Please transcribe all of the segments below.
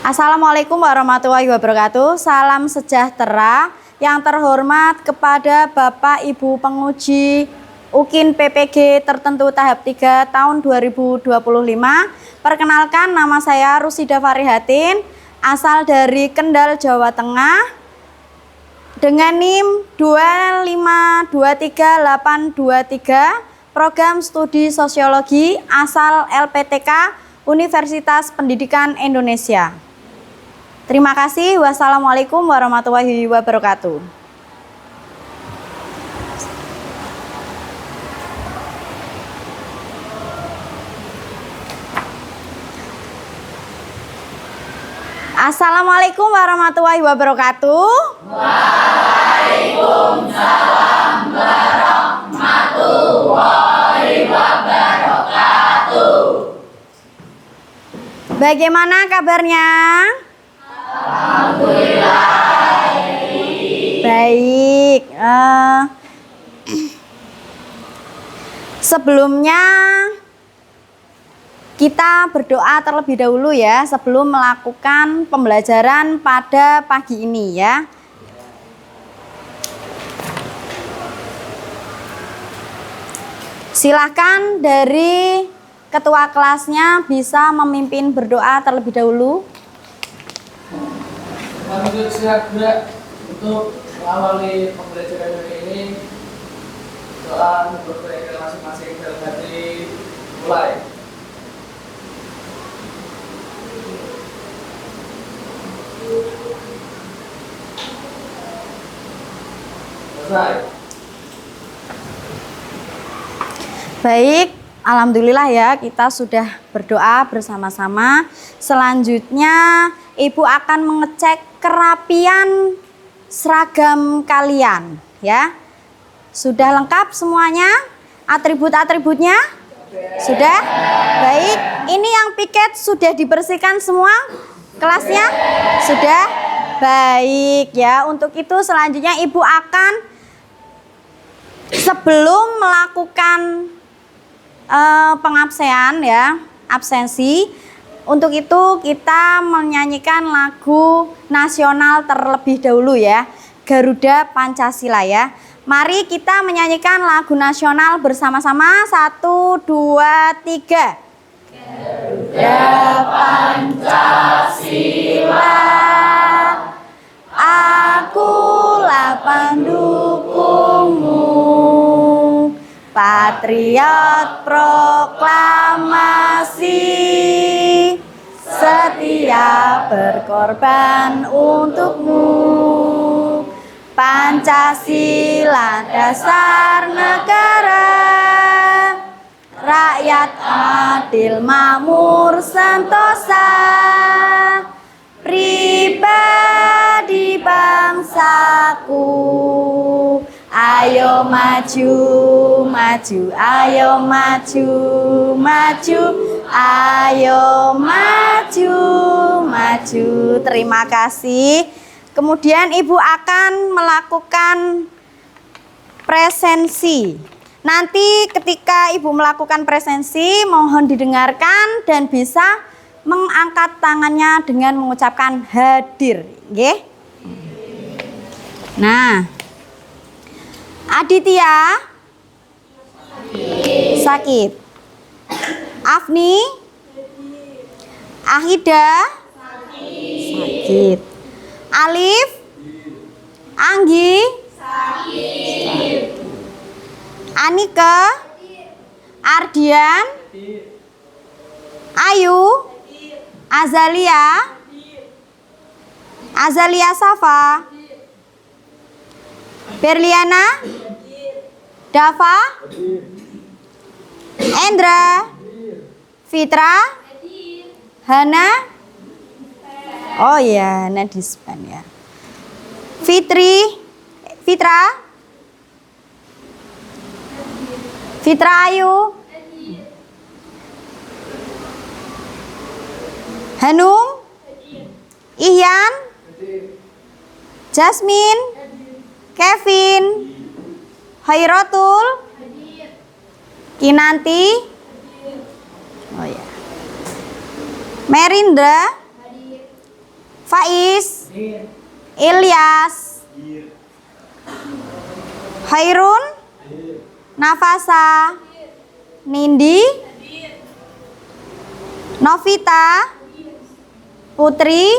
Assalamualaikum warahmatullahi wabarakatuh. Salam sejahtera yang terhormat kepada Bapak Ibu penguji UKIN PPG tertentu tahap 3 tahun 2025. Perkenalkan, nama saya Rusida Farihatin, asal dari Kendal, Jawa Tengah, dengan NIM 2523823, program studi sosiologi, asal LPTK Universitas Pendidikan Indonesia. Terima kasih. Wassalamualaikum warahmatullahi wabarakatuh. Assalamualaikum warahmatullahi wabarakatuh. Waalaikumsalam warahmatullahi wabarakatuh. Bagaimana kabarnya? Alhamdulillah. Baik. Sebelumnya kita berdoa terlebih dahulu ya, sebelum melakukan pembelajaran pada pagi ini ya. Silahkan dari ketua kelasnya bisa memimpin berdoa terlebih dahulu. Kami siap untuk mengawali pembelajaran hari ini. Doa untuk mereka masing-masing dalam hati, mulai. Selesai. Baik, alhamdulillah ya, kita sudah berdoa bersama-sama. Selanjutnya Ibu akan mengecek kerapian seragam kalian ya. Sudah lengkap semuanya? Atribut-atributnya? Sudah? Baik, ini yang piket sudah dibersihkan semua kelasnya? Sudah? Baik ya, untuk itu selanjutnya Ibu akan sebelum melakukan pengabsean ya, absensi. Untuk itu kita menyanyikan lagu nasional terlebih dahulu ya, Garuda Pancasila ya. Mari kita menyanyikan lagu nasional bersama-sama. 1, 2, 3. Garuda Pancasila, akulah pendukungmu, patriot proklamasi, setia berkorban untukmu. Pancasila dasar negara, rakyat adil makmur sentosa, pribadi bangsaku. Ayo maju, maju, ayo maju, maju, ayo maju, maju. Terima kasih. Kemudian Ibu akan melakukan presensi. Nanti ketika Ibu melakukan presensi, mohon didengarkan dan bisa mengangkat tangannya dengan mengucapkan hadir. Nggih? Nah, Aditya sakit. Afni, Ahida sakit. Alif, Anggi sakit. Anika, Ardian, Ayu, Azalia, Azalia Safa, Berliana, Dava, Endra, Fitra, Hana, oh ya, Nadispan ya, Fitra, Ayu, Hanum, Ihyan, Jasmine, Kevin, Hairatul, Kinanti, oh ya, Merindra, Faiz, Mir. Ilyas, Hairun, Nafasa, Nindi, Novita, Putri,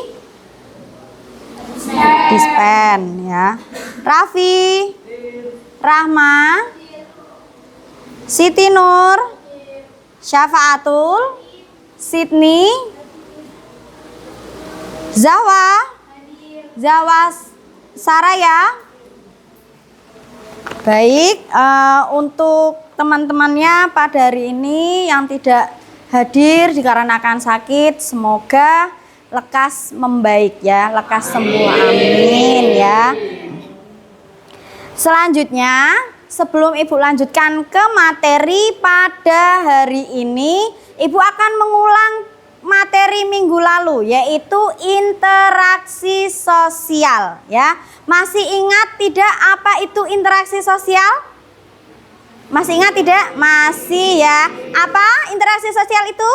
Dispen ya. Raffi, Rahma, Siti Nur, Syafaatul, Sydney, Zawa, Saraya. Baik, untuk teman-temannya pada hari ini yang tidak hadir dikarenakan sakit, semoga lekas membaik ya, lekas sembuh, amin ya. Selanjutnya, sebelum Ibu lanjutkan ke materi pada hari ini, Ibu akan mengulang materi minggu lalu, yaitu interaksi sosial ya. Masih ingat tidak apa itu interaksi sosial? Masih ingat tidak? Masih ya. Apa interaksi sosial itu?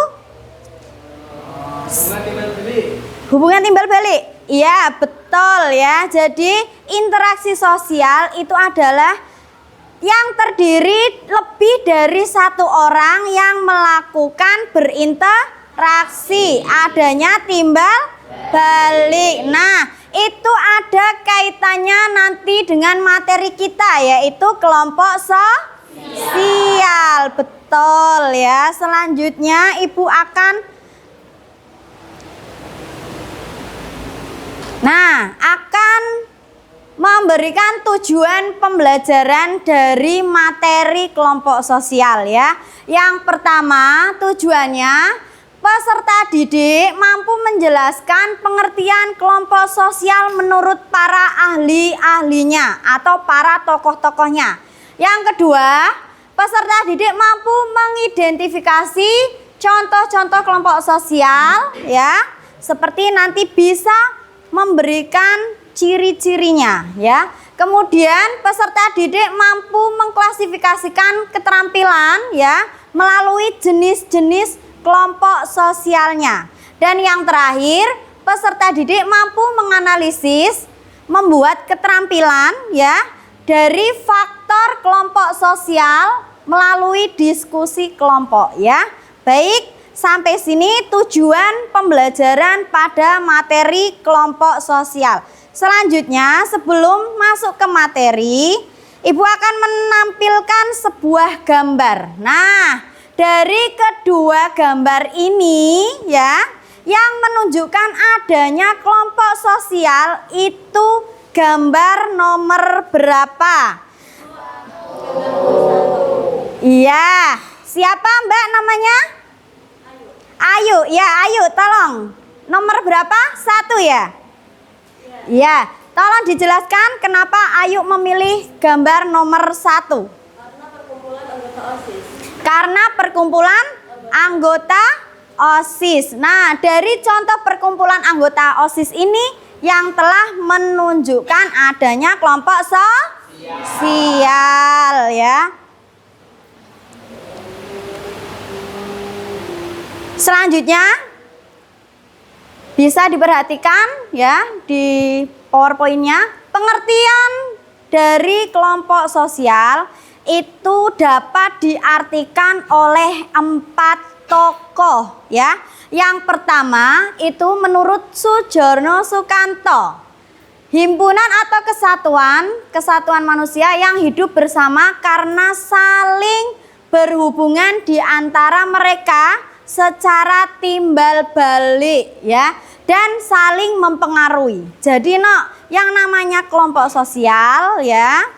Hubungan timbal balik. Iya, betul ya. Jadi interaksi sosial itu adalah yang terdiri lebih dari satu orang yang melakukan berinteraksi, adanya timbal balik. Nah, itu ada kaitannya nanti dengan materi kita, yaitu kelompok sosial. Betul ya. Selanjutnya Ibu akan memberikan tujuan pembelajaran dari materi kelompok sosial ya. Yang pertama, tujuannya peserta didik mampu menjelaskan pengertian kelompok sosial menurut para ahli-ahlinya atau para tokoh-tokohnya. Yang kedua, peserta didik mampu mengidentifikasi contoh-contoh kelompok sosial ya. Seperti nanti bisa memberikan ciri-cirinya ya. Kemudian peserta didik mampu mengklasifikasikan keterampilan ya melalui jenis-jenis kelompok sosialnya. Dan yang terakhir, peserta didik mampu menganalisis, membuat keterampilan ya dari faktor kelompok sosial melalui diskusi kelompok ya. Baik, sampai sini tujuan pembelajaran pada materi kelompok sosial. Selanjutnya, sebelum masuk ke materi, Ibu akan menampilkan sebuah gambar. Nah, dari kedua gambar ini ya, yang menunjukkan adanya kelompok sosial itu gambar nomor berapa? Iya, siapa Mbak namanya? Ayu, ya Ayu, tolong. Nomor berapa? 1 ya? Ya, tolong dijelaskan kenapa Ayu memilih gambar nomor 1. Karena perkumpulan anggota OSIS. Nah, dari contoh perkumpulan anggota OSIS ini yang telah menunjukkan adanya kelompok sosial ya. Selanjutnya bisa diperhatikan ya di PowerPoint-nya, pengertian dari kelompok sosial itu dapat diartikan oleh 4 tokoh ya. Yang pertama itu menurut Soejono Sukanto, himpunan atau kesatuan manusia yang hidup bersama karena saling berhubungan di antara mereka secara timbal balik ya, dan saling mempengaruhi. Jadi yang namanya kelompok sosial ya,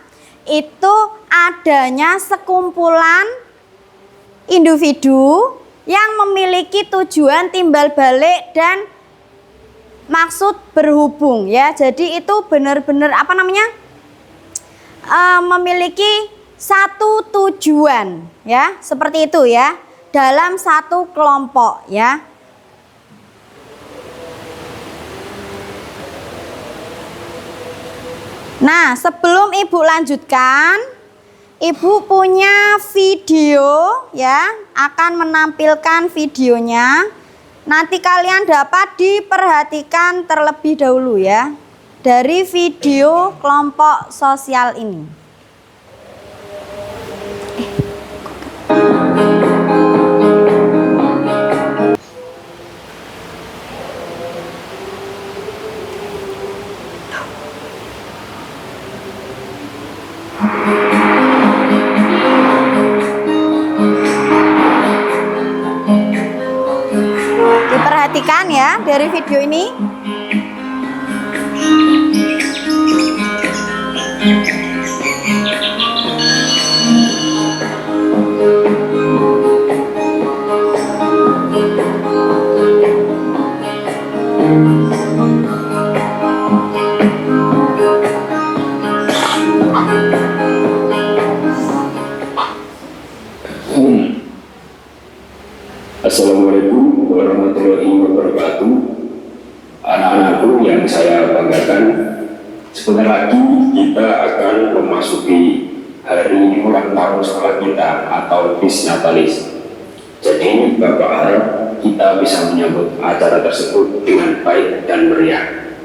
itu adanya sekumpulan individu yang memiliki tujuan timbal balik dan maksud berhubung ya. Jadi itu benar-benar memiliki satu tujuan ya, seperti itu ya, dalam satu kelompok ya. Nah, sebelum Ibu lanjutkan, Ibu punya video ya, akan menampilkan videonya. Nanti kalian dapat diperhatikan terlebih dahulu ya dari video kelompok sosial ini. Diperhatikan ya dari video ini. Assalamualaikum warahmatullahi wabarakatuh. Anak-anakku yang saya banggakan, sebentar lagi kita akan memasuki hari ulang tahun sekolah kita atau bis natalis. Jadi Bapak harap kita bisa menyambut acara tersebut dengan baik dan meriah.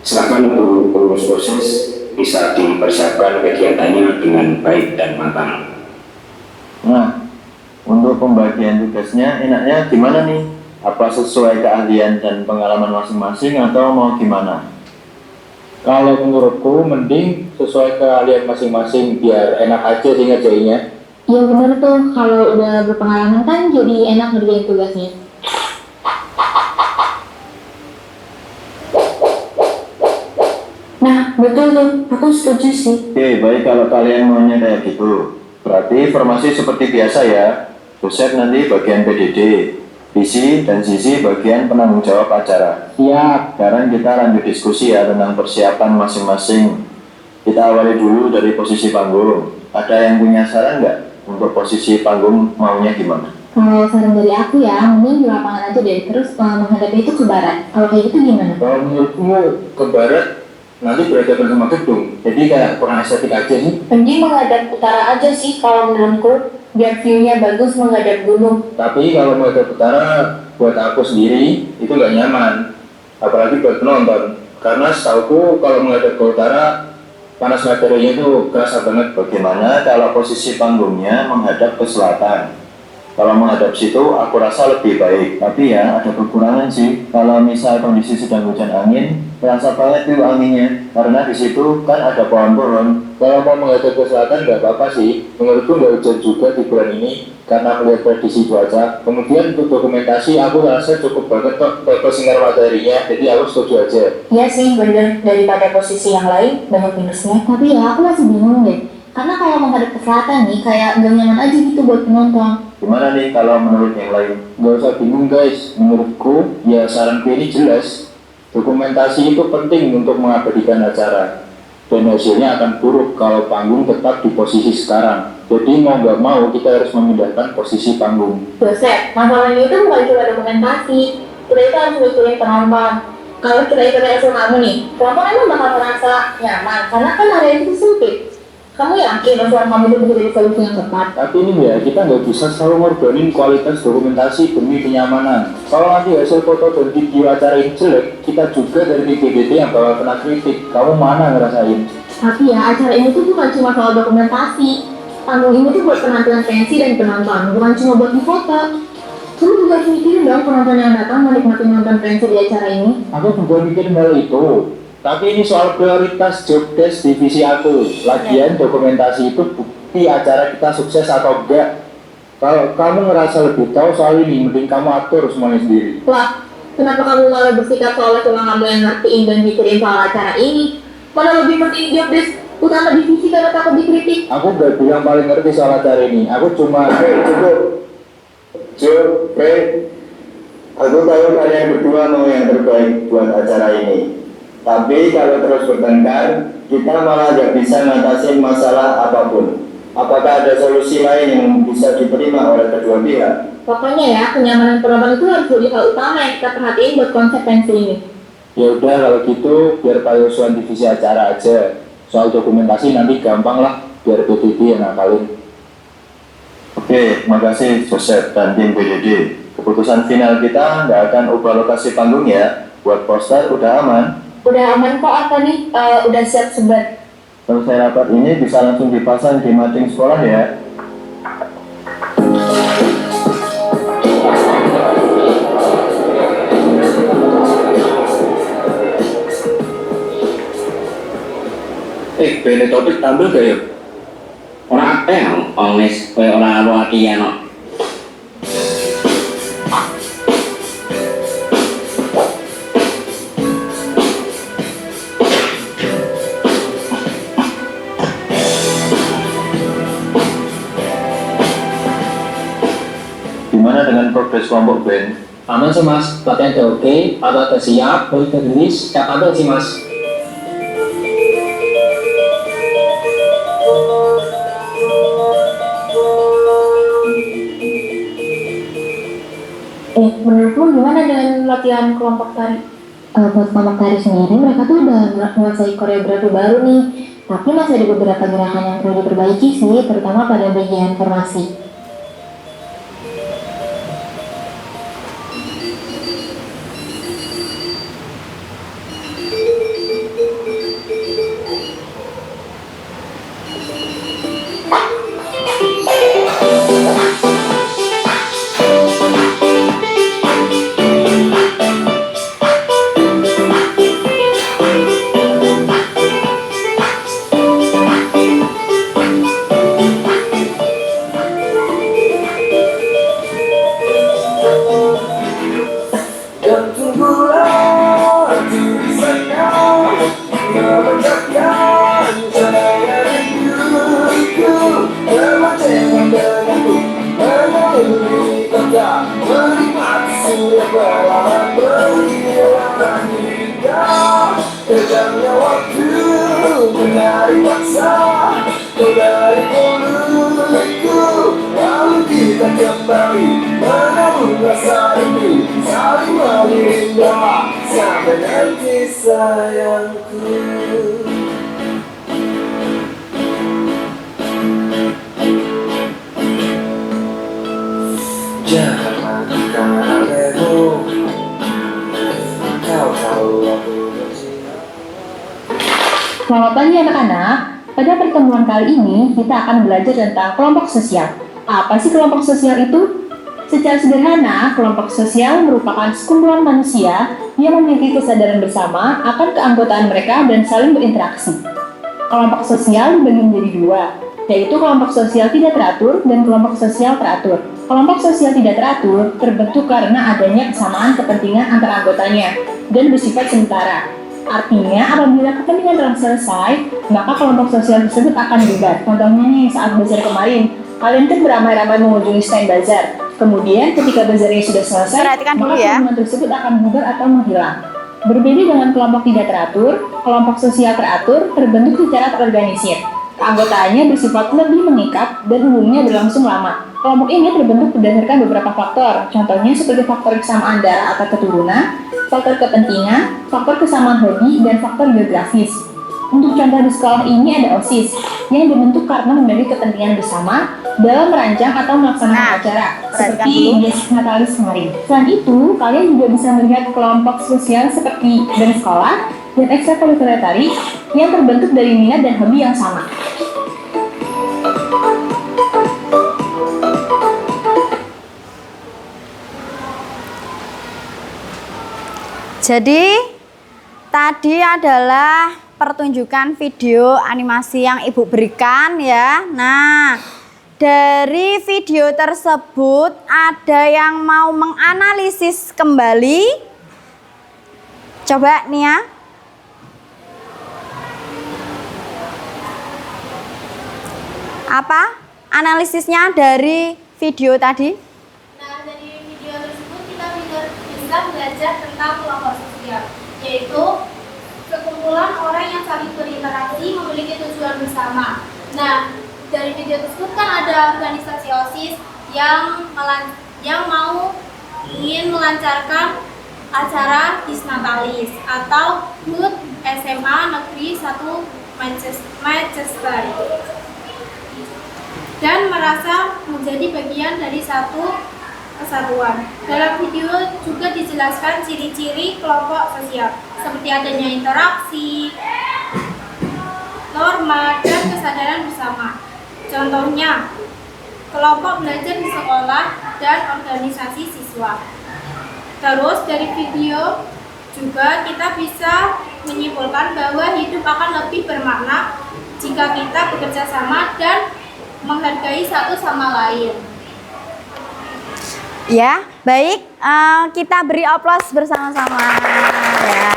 Silakan untuk pengurus OSIS bisa dipersiapkan kegiatannya dengan baik dan matang. Nah, untuk pembagian tugasnya enaknya gimana nih? Apa sesuai keahlian dan pengalaman masing-masing atau mau gimana? Kalau menurutku mending sesuai keahlian masing-masing biar enak aja sih ngerjainnya. Iya bener tuh, kalau udah berpengalaman kan jadi enak ngerjain tugasnya. Nah betul tuh, aku setuju sih. Oke, baik kalau kalian maunya kayak gitu. Berarti formasi seperti biasa ya. Dosen nanti bagian PDD, visi dan sisi bagian penanggung jawab acara. Siap. Sekarang kita lanjut diskusi ya tentang persiapan masing-masing. Kita awali dulu dari posisi panggung. Ada yang punya saran nggak untuk posisi panggung maunya gimana? Kalau saran dari aku ya, mending di lapangan aja deh, terus menghadapi itu ke barat. Kalau kayak gitu gimana? Kalau menurutku ke barat nanti berhadapan sama gedung, jadi kayak kurang estetik aja sih. Mending menghadap utara aja sih kalau menurutku, biar view-nya bagus menghadap gunung. Tapi kalau menghadap utara buat aku sendiri itu nggak nyaman, apalagi buat penonton. Karena setauku kalau menghadap ke utara panas materinya itu kerasa banget. Bagaimana kalau posisi panggungnya menghadap ke selatan? Kalau menghadap situ aku rasa lebih baik. Tapi ya ada kekurangan sih. Kalau misal kondisi sedang hujan angin, terasa banget tuh anginnya. Karena di situ kan ada pohon-pohon. Kalau mau menghadap ke selatan nggak apa-apa sih. Menurutku nggak hujan juga di bulan ini karena melihat prediksi cuaca. Kemudian untuk dokumentasi aku rasa cukup banget kok untuk sinar materinya. Jadi aku setuju aja. Iya sih bener, daripada posisi yang lain banyak minusnya. Tapi ya aku masih bingung deh. Karena kalau menghadap ke selatan nih kayak gak nyaman aja gitu buat penonton. Gimana nih kalau menurut yang lain? Nggak usah bingung guys. Menurutku ya saranku ini jelas. Dokumentasi itu penting untuk mengabadikan acara. Dan hasilnya akan buruk kalau panggung tetap di posisi sekarang. Jadi mau nggak mau kita harus memindahkan posisi panggung. Joseph, masalahnya itu bukan cuma dokumentasi. Kita itu harus mikirin penonton. Kalau kita ikut kamu nih, penonton emang bakal merasa nyaman karena kan area itu sempit. Kamu yakin usulan kamu itu bisa jadi solusi yang tepat? Tapi ini ya, kita nggak bisa selalu ngorbanin kualitas dokumentasi demi kenyamanan. Kalau nanti hasil foto dan video acara ini jelek, kita juga dari BPBD yang bakal kena kritik. Kamu mana ngerasain? Tapi ya, acara ini tuh bukan cuma soal dokumentasi. Panggung ini tuh buat penampilan pensi dan penonton, bukan cuma buat difoto. Kamu juga harus mikirin dong penonton yang datang menikmati nonton pensi di acara ini. Aku juga mikirin hal itu. Tapi ini soal prioritas job desk divisi aku. Lagian dokumentasi itu bukti acara kita sukses atau enggak. Kalau kamu ngerasa lebih tahu soal ini, mending kamu atur semuanya sendiri. Wah, kenapa kamu malah bersikap seolah cuma kamu yang ngertiin dan mikirin soal acara ini? Mana lebih penting job desk utama divisi karena takut dikritik. Aku gak bilang paling ngerti soal acara ini. Aku cuma Cukup. Aku tahu kalian berdua mau yang terbaik buat acara ini. Tapi kalau terus bertengkar, kita malah gak bisa ngatasin masalah apapun. Apakah ada solusi lain yang bisa diterima oleh kedua pihak? Pokoknya ya, kenyamanan penonton itu harus jadi hal utama yang kita perhatiin buat konsekuensi ini. ya udah kalau gitu biar Pak Yoswan divisi acara aja. Soal dokumentasi nanti gampang lah, biar PDD yang ngakalin. Oke, makasih Joseph dan tim PDD. Keputusan final kita nggak akan ubah lokasi panggung ya. Buat poster udah aman. Udah aman kok, Antoni. Udah siap sebar. Selesai rapat ini bisa langsung dipasang di mading sekolah ya. Bene topik tampil gak ya? Ora akeh wis koyo ora latihan kok. Gimana dengan progres kelompok band? Aman sih mas, latihan udah oke, atau udah siap, boleh rilis, siap tampil sih mas. Menurutmu gimana dengan latihan kelompok tari? Buat kelompok tari sendiri, mereka tuh udah menguasai koreografi baru nih. Tapi masih ada beberapa gerakan yang perlu diperbaiki sih, terutama pada bagian formasi. Kejamnya waktu menarik paksa kau dari mulutku, lalu kita kembali menabung rasa rindu, saling melindah sampai nanti sayangku. Jangan lakukan anehmu, kau tahu aku. Selamat pagi anak-anak. Pada pertemuan kali ini kita akan belajar tentang kelompok sosial. Apa sih kelompok sosial itu? Secara sederhana, kelompok sosial merupakan sekumpulan manusia yang memiliki kesadaran bersama akan keanggotaan mereka dan saling berinteraksi. Kelompok sosial dibagi menjadi dua, yaitu kelompok sosial tidak teratur dan kelompok sosial teratur. Kelompok sosial tidak teratur terbentuk karena adanya kesamaan kepentingan antar anggotanya dan bersifat sementara. Artinya, apabila kepentingan telah selesai, maka kelompok sosial tersebut akan bubar. Contohnya nih, saat bazar kemarin, kalian kan beramai-ramai mengunjungi stand bazar. Kemudian, ketika bazarnya sudah selesai, Perhatikan dulu maka ya. kepentingan tersebut akan bubar atau menghilang. Berbeda dengan kelompok tidak teratur, kelompok sosial teratur terbentuk secara terorganisir. Keanggotaannya bersifat lebih mengikat dan umumnya berlangsung lama. Kelompok ini terbentuk berdasarkan beberapa faktor, contohnya seperti faktor kesamaan darah atau keturunan, faktor kepentingan, faktor kesamaan hobi, dan faktor geografis. Untuk contoh di sekolah ini ada OSIS, yang dibentuk karena memiliki kepentingan bersama dalam merancang atau melaksanakan acara, seperti Bias Natalis kemarin. Selain itu, kalian juga bisa melihat kelompok sosial seperti band sekolah dan ekstrakurikuler tari yang terbentuk dari minat dan hobi yang sama. Jadi tadi adalah pertunjukan video animasi yang Ibu berikan ya. Nah, dari video tersebut ada yang mau menganalisis kembali. Coba nih ya. Apa analisisnya dari video tadi? Nah, dari video tersebut kita bisa belajar tentang kelompok sosial, yaitu sekumpulan orang yang saling berinteraksi memiliki tujuan bersama. Nah, dari video tersebut kan ada organisasi OSIS yang ingin melancarkan acara Disnatalis atau HUT SMA Negeri 1 Manchester dan merasa menjadi bagian dari satu kesatuan. Dalam video juga dijelaskan ciri-ciri kelompok sosial, seperti adanya interaksi, norma, dan kesadaran bersama. Contohnya, kelompok belajar di sekolah dan organisasi siswa. Terus dari video juga kita bisa menyimpulkan bahwa hidup akan lebih bermakna jika kita bekerja sama dan menghargai satu sama lain. Ya, baik, kita beri aplaus bersama-sama ya.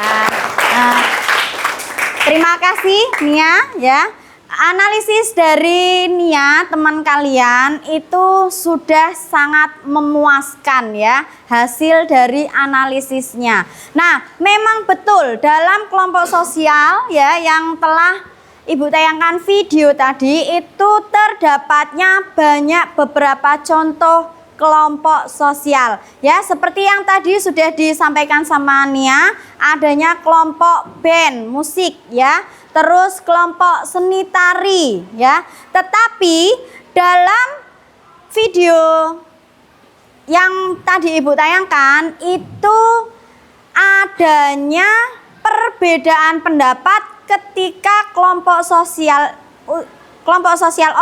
Terima kasih Nia ya. Analisis dari Nia teman kalian itu sudah sangat memuaskan ya, hasil dari analisisnya. Nah, memang betul dalam kelompok sosial ya yang telah Ibu tayangkan video tadi itu terdapatnya banyak beberapa contoh kelompok sosial ya, seperti yang tadi sudah disampaikan sama Nia, adanya kelompok band musik ya, terus kelompok seni tari ya. Tetapi dalam video yang tadi Ibu tayangkan itu adanya perbedaan pendapat ketika kelompok sosial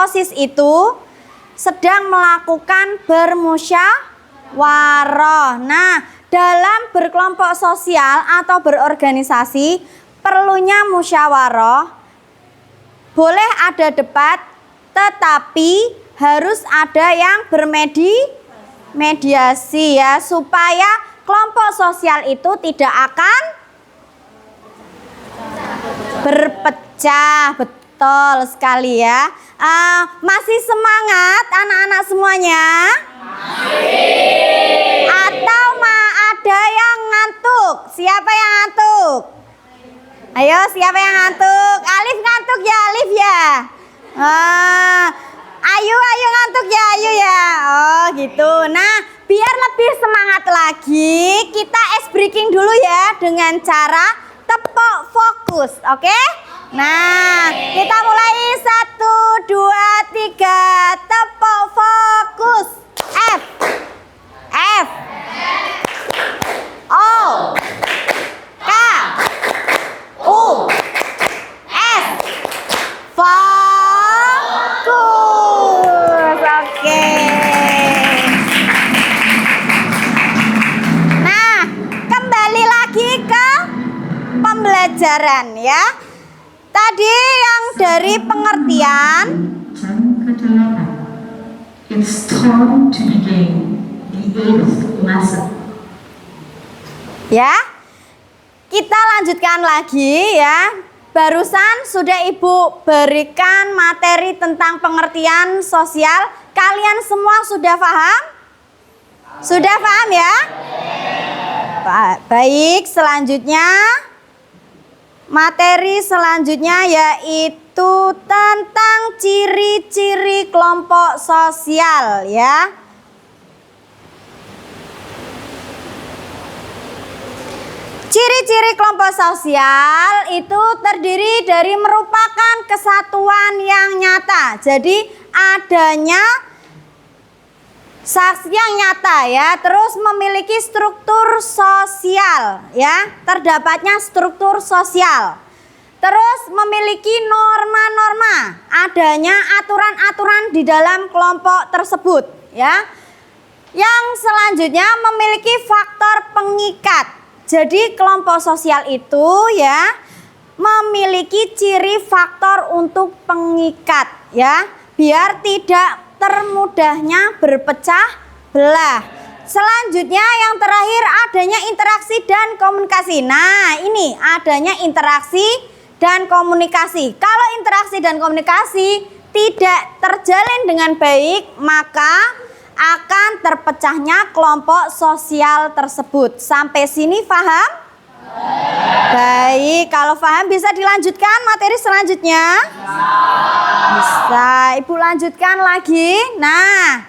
OSIS itu sedang melakukan bermusyawarah. Nah, dalam berkelompok sosial atau berorganisasi perlunya musyawarah. Boleh ada debat, tetapi harus ada yang bermediasi ya, supaya kelompok sosial itu tidak akan berpecah. Betul sekali ya. Masih semangat anak-anak semuanya? Masih. Atau ada yang ngantuk? Siapa yang ngantuk? Ayo, siapa yang ngantuk? Alif ngantuk ya, Alif ya? Ayu ngantuk ya, Ayu ya? Oh gitu. Nah, biar lebih semangat lagi, kita ice breaking dulu ya dengan cara tepuk fokus, oke? Nah, kita mulai 1, 2, 3, tepuk fokus. F, O, K, U, S, fokus, oke. Nah, kembali lagi ke pembelajaran ya. Tadi yang dari pengertian. It's time to begin the 8th lesson. Ya, kita lanjutkan lagi ya. Barusan sudah Ibu berikan materi tentang pengertian sosial. Kalian semua sudah paham? Sudah paham ya? Baik, selanjutnya. Materi selanjutnya yaitu tentang ciri-ciri kelompok sosial ya. Ciri-ciri kelompok sosial itu terdiri dari merupakan kesatuan yang nyata. Jadi adanya saksi yang nyata ya, terus memiliki struktur sosial ya, terdapatnya struktur sosial, terus memiliki norma-norma, adanya aturan-aturan di dalam kelompok tersebut ya. Yang selanjutnya memiliki faktor pengikat. Jadi kelompok sosial itu ya memiliki ciri faktor untuk pengikat ya, biar tidak termudahnya berpecah belah. Selanjutnya yang terakhir adanya interaksi dan komunikasi. Nah, ini adanya interaksi dan komunikasi. Kalau interaksi dan komunikasi tidak terjalin dengan baik, maka akan terpecahnya kelompok sosial tersebut. Sampai sini paham? Baik, kalau paham bisa dilanjutkan materi selanjutnya? Bisa, Ibu lanjutkan lagi. Nah,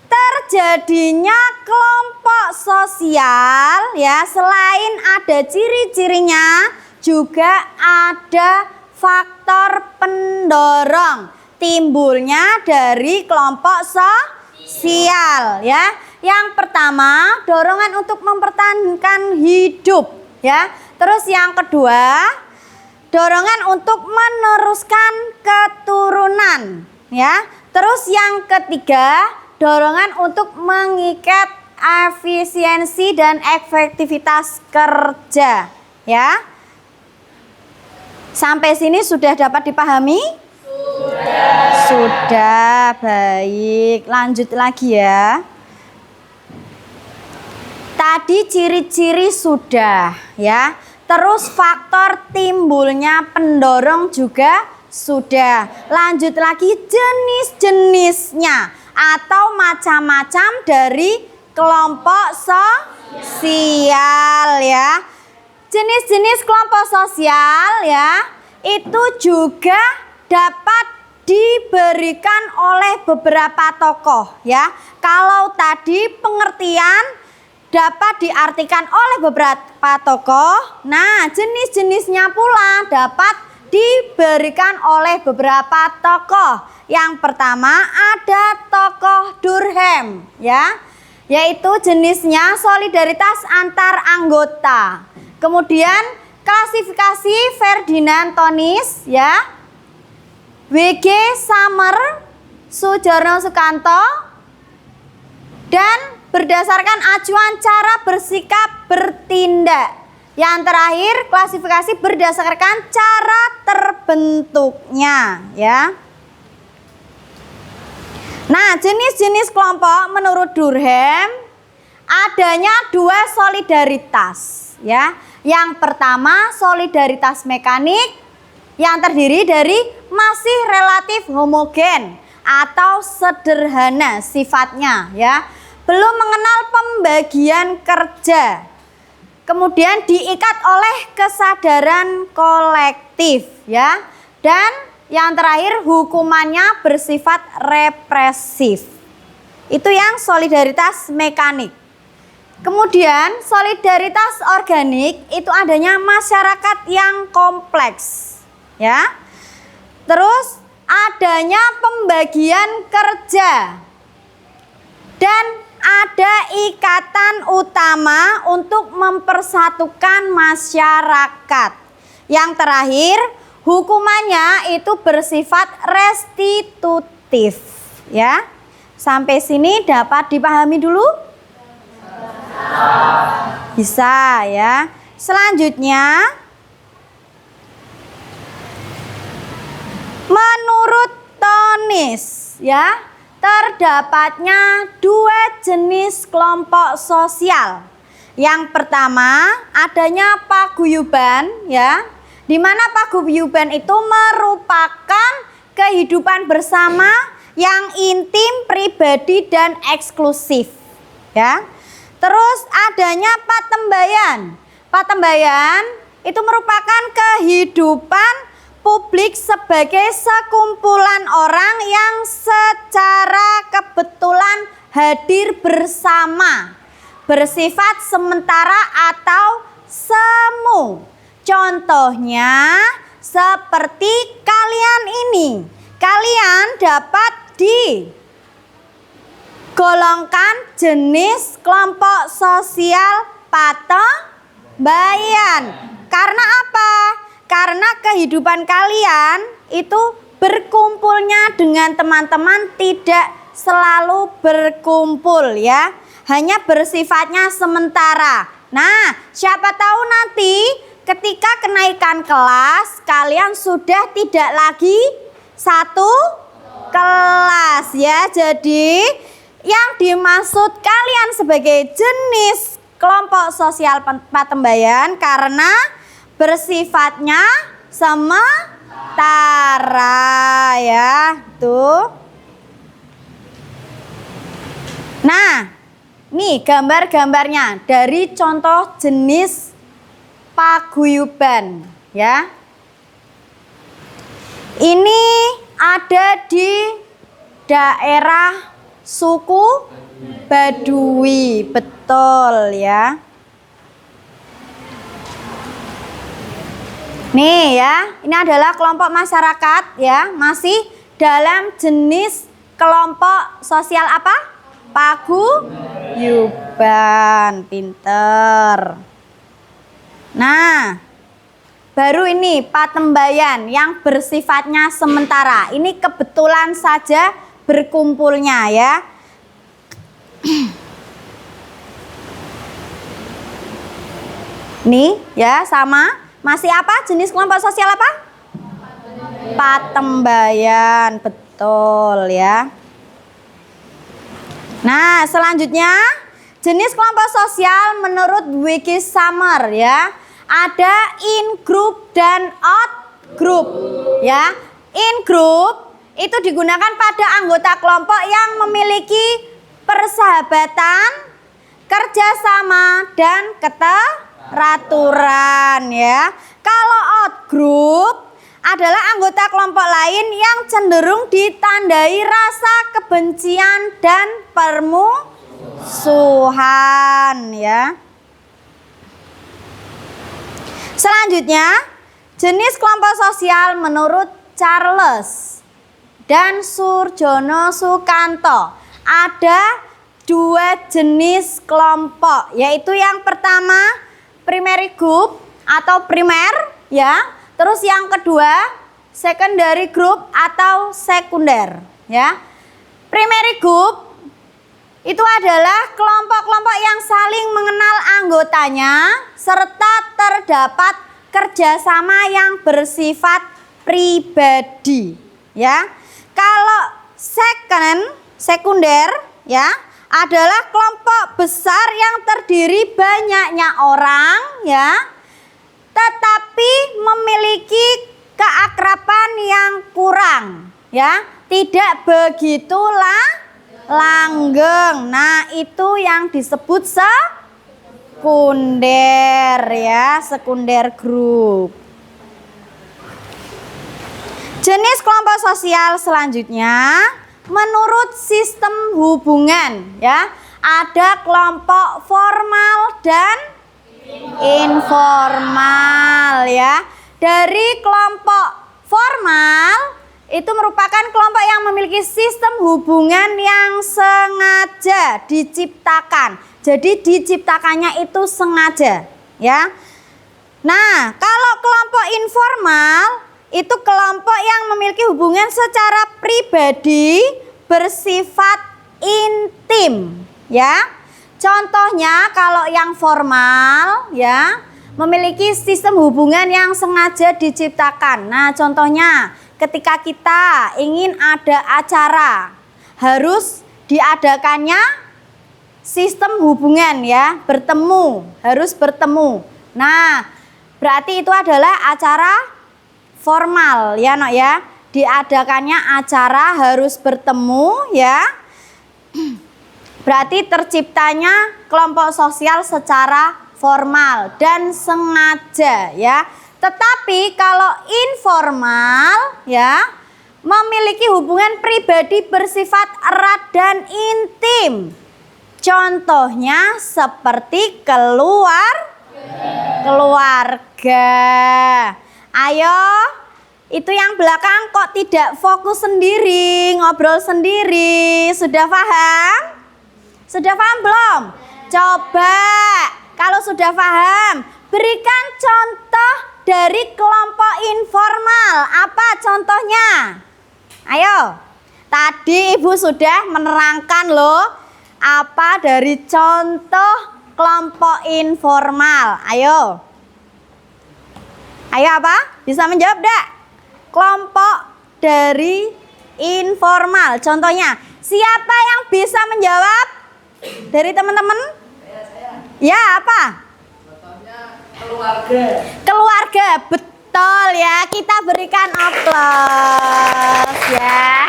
terjadinya kelompok sosial ya, selain ada ciri-cirinya, juga ada faktor pendorong timbulnya dari kelompok sosial ya. Yang pertama, dorongan untuk mempertahankan hidup, ya. Terus yang kedua, dorongan untuk meneruskan keturunan, ya. Terus yang ketiga, dorongan untuk mengikat efisiensi dan efektivitas kerja, ya. Sampai sini sudah dapat dipahami? Sudah, baik. Lanjut lagi ya. Tadi ciri-ciri sudah, ya. Terus faktor timbulnya pendorong juga sudah. Lanjut lagi jenis-jenisnya atau macam-macam dari kelompok sosial, ya. Jenis-jenis kelompok sosial, ya, itu juga dapat diberikan oleh beberapa tokoh, ya. Kalau tadi pengertian dapat diartikan oleh beberapa tokoh, nah jenis-jenisnya pula dapat diberikan oleh beberapa tokoh. Yang pertama ada tokoh Durkheim, ya, yaitu jenisnya solidaritas antar anggota. Kemudian klasifikasi Ferdinand Tonis, ya, W.G. Summer, Sujarno Sukanto, dan berdasarkan acuan cara bersikap bertindak. Yang terakhir klasifikasi berdasarkan cara terbentuknya, ya. Nah, jenis-jenis kelompok menurut Durkheim adanya dua solidaritas, ya. Yang pertama solidaritas mekanik yang terdiri dari masih relatif homogen atau sederhana sifatnya, ya. Belum mengenal pembagian kerja. Kemudian diikat oleh kesadaran kolektif, ya. Dan yang terakhir hukumannya bersifat represif. Itu yang solidaritas mekanik. Kemudian solidaritas organik itu adanya masyarakat yang kompleks, ya. Terus adanya pembagian kerja dan ada ikatan utama untuk mempersatukan masyarakat. Yang terakhir, hukumannya itu bersifat restitutif, ya. Sampai sini dapat dipahami dulu? Bisa, ya. Selanjutnya, menurut Tonis, ya, terdapatnya dua jenis kelompok sosial. Yang pertama adanya paguyuban, ya, di mana paguyuban itu merupakan kehidupan bersama yang intim, pribadi dan eksklusif, ya. Terus adanya patembayan. Patembayan itu merupakan kehidupan publik sebagai sekumpulan orang yang secara kebetulan hadir bersama, bersifat sementara atau semu. Contohnya seperti kalian ini. Kalian dapat digolongkan jenis kelompok sosial patembayan. Karena apa? Karena kehidupan kalian itu berkumpulnya dengan teman-teman tidak selalu berkumpul, ya. Hanya bersifatnya sementara. Nah, siapa tahu nanti ketika kenaikan kelas kalian sudah tidak lagi satu kelas, ya. Jadi yang dimaksud kalian sebagai jenis kelompok sosial patembayan karena bersifatnya sementara, ya, tuh. Nah, nih gambar-gambarnya dari contoh jenis paguyuban, ya. Ini ada di daerah suku Baduy, betul, ya. Nih, ya, ini adalah kelompok masyarakat, ya, masih dalam jenis kelompok sosial apa? Paguyuban. paguyuban. Pinter. Nah, baru ini patembayan yang bersifatnya sementara. Ini kebetulan saja berkumpulnya ya. Nih ya, sama. Masih apa? Jenis kelompok sosial apa? Patembayan. Betul ya. Nah, selanjutnya jenis kelompok sosial menurut Wiki Summer ya. Ada in group dan out group ya. In group itu digunakan pada anggota kelompok yang memiliki persahabatan, kerjasama, dan keteraturan ya. Kalau out group adalah anggota kelompok lain yang cenderung ditandai rasa kebencian dan permusuhan ya. Selanjutnya, jenis kelompok sosial menurut Charles dan Surjono Sukanto. Ada 2 jenis kelompok, yaitu yang pertama primary group atau primer ya. Terus yang kedua secondary group atau sekunder ya. Primary group itu adalah kelompok-kelompok yang saling mengenal anggotanya serta terdapat kerjasama yang bersifat pribadi ya. Kalau sekunder ya adalah kelompok besar yang terdiri banyaknya orang ya, tetapi memiliki keakraban yang kurang ya, tidak begitulah langgeng. Nah, itu yang disebut sekunder ya, sekunder group. Jenis kelompok sosial selanjutnya menurut sistem hubungan ya. Ada kelompok formal dan informal ya. Dari kelompok formal itu merupakan kelompok yang memiliki sistem hubungan yang sengaja diciptakan. Jadi diciptakannya itu sengaja ya. Nah, kalau kelompok informal itu kelompok yang memiliki hubungan secara pribadi bersifat intim ya. Contohnya kalau yang formal ya memiliki sistem hubungan yang sengaja diciptakan. Nah, contohnya ketika kita ingin ada acara, harus diadakannya sistem hubungan ya, bertemu, harus bertemu. Nah, berarti itu adalah acara formal ya, Nok ya. Diadakannya acara harus bertemu ya. Berarti terciptanya kelompok sosial secara formal dan sengaja ya. Tetapi kalau informal ya memiliki hubungan pribadi bersifat erat dan intim. Contohnya seperti keluarga. Ayo, itu yang belakang kok tidak fokus sendiri, ngobrol sendiri. Sudah paham? Sudah paham belum? Coba kalau sudah paham, berikan contoh dari kelompok informal. Apa contohnya? Ayo. Tadi Ibu sudah menerangkan loh apa dari contoh kelompok informal. Ayo. Ayo apa? Bisa menjawab enggak? Kelompok dari informal. Contohnya, siapa yang bisa menjawab? Dari teman-teman? Ya, apa? Keluarga, betul ya. Kita berikan aplaus ya.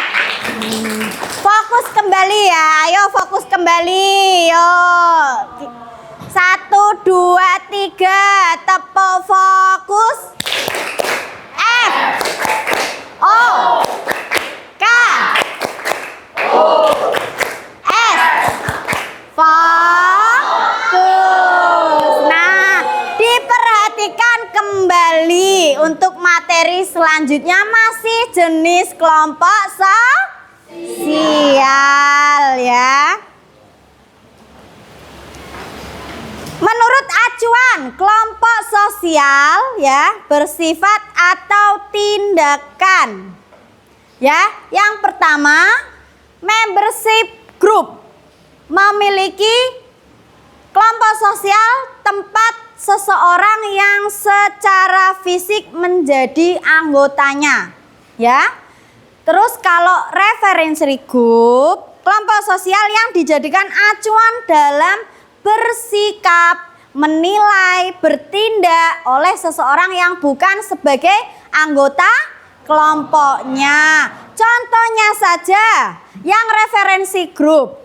Fokus kembali ya. Ayo fokus kembali. Yuk. 1, 2, 3. Tepuk fokus. F O K S. Fokus. Nah, diperhatikan kembali untuk materi selanjutnya masih jenis kelompok sosial ya. Menurut acuan kelompok sosial ya, bersifat atau tindakan. Ya, yang pertama, membership group. Memiliki kelompok sosial tempat seseorang yang secara fisik menjadi anggotanya. Ya. Terus kalau reference group, kelompok sosial yang dijadikan acuan dalam bersikap, menilai, bertindak oleh seseorang yang bukan sebagai anggota kelompoknya. Contohnya saja yang referensi grup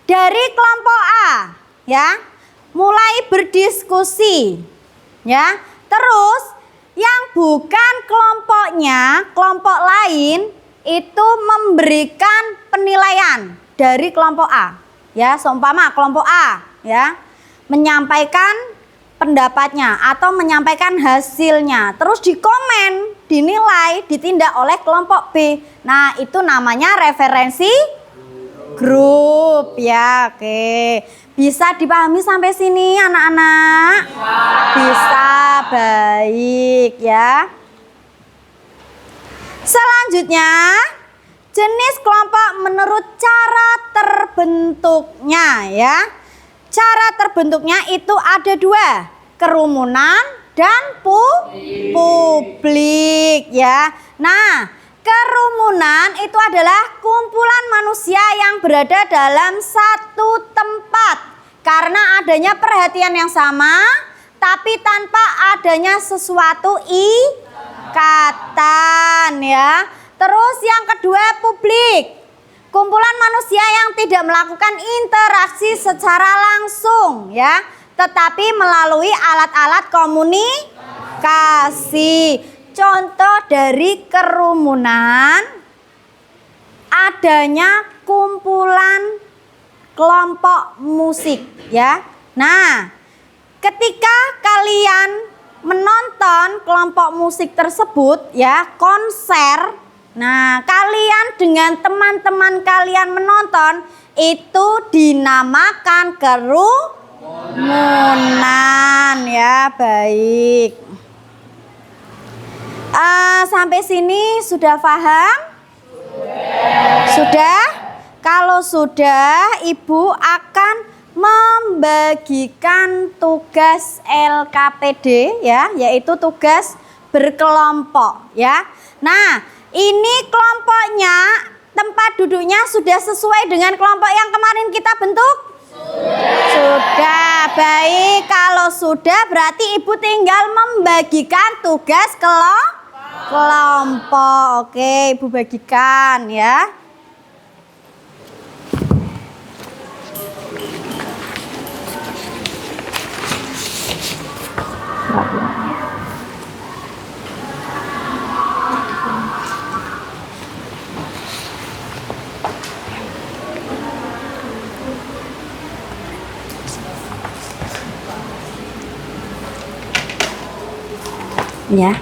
dari kelompok A, ya, mulai berdiskusi, ya. Terus yang bukan kelompoknya, kelompok lain itu memberikan penilaian dari kelompok A, ya. Seumpama kelompok A, ya, menyampaikan pendapatnya atau menyampaikan hasilnya, terus dikomen, dinilai, ditindak oleh kelompok B. Nah, itu namanya referensi grup, ya. Oke, bisa dipahami sampai sini anak-anak? Bisa, baik ya. Selanjutnya, jenis kelompok menurut cara terbentuknya, ya. Cara terbentuknya itu ada dua, kerumunan dan publik, ya. Nah, kerumunan itu adalah kumpulan manusia yang berada dalam satu tempat karena adanya perhatian yang sama, tapi tanpa adanya sesuatu ikatan, ya. Terus yang kedua, publik. Kumpulan manusia yang tidak melakukan interaksi secara langsung, ya, tetapi melalui alat-alat komunikasi. Contoh dari kerumunan adanya kumpulan kelompok musik, ya. Nah, ketika kalian menonton kelompok musik tersebut, ya, konser. Nah, kalian dengan teman-teman kalian menonton itu dinamakan kerumunan, ya. Baik. Sampai sini sudah paham? Sudah? Kalau sudah, Ibu akan membagikan tugas LKPD, ya, yaitu tugas berkelompok, ya. Nah, ini kelompoknya, tempat duduknya sudah sesuai dengan kelompok yang kemarin kita bentuk? Sudah. Baik, kalau sudah berarti Ibu tinggal membagikan tugas kelompok. Oke, Ibu bagikan, ya. Ya.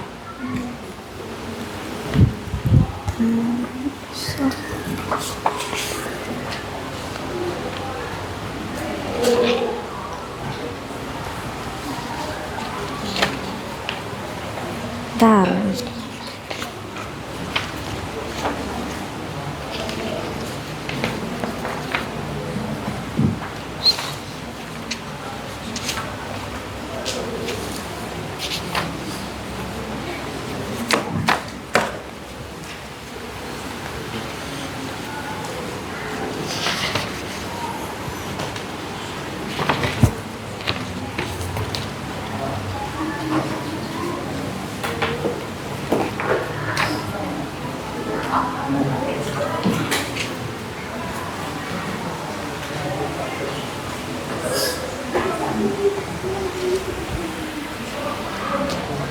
Bentar.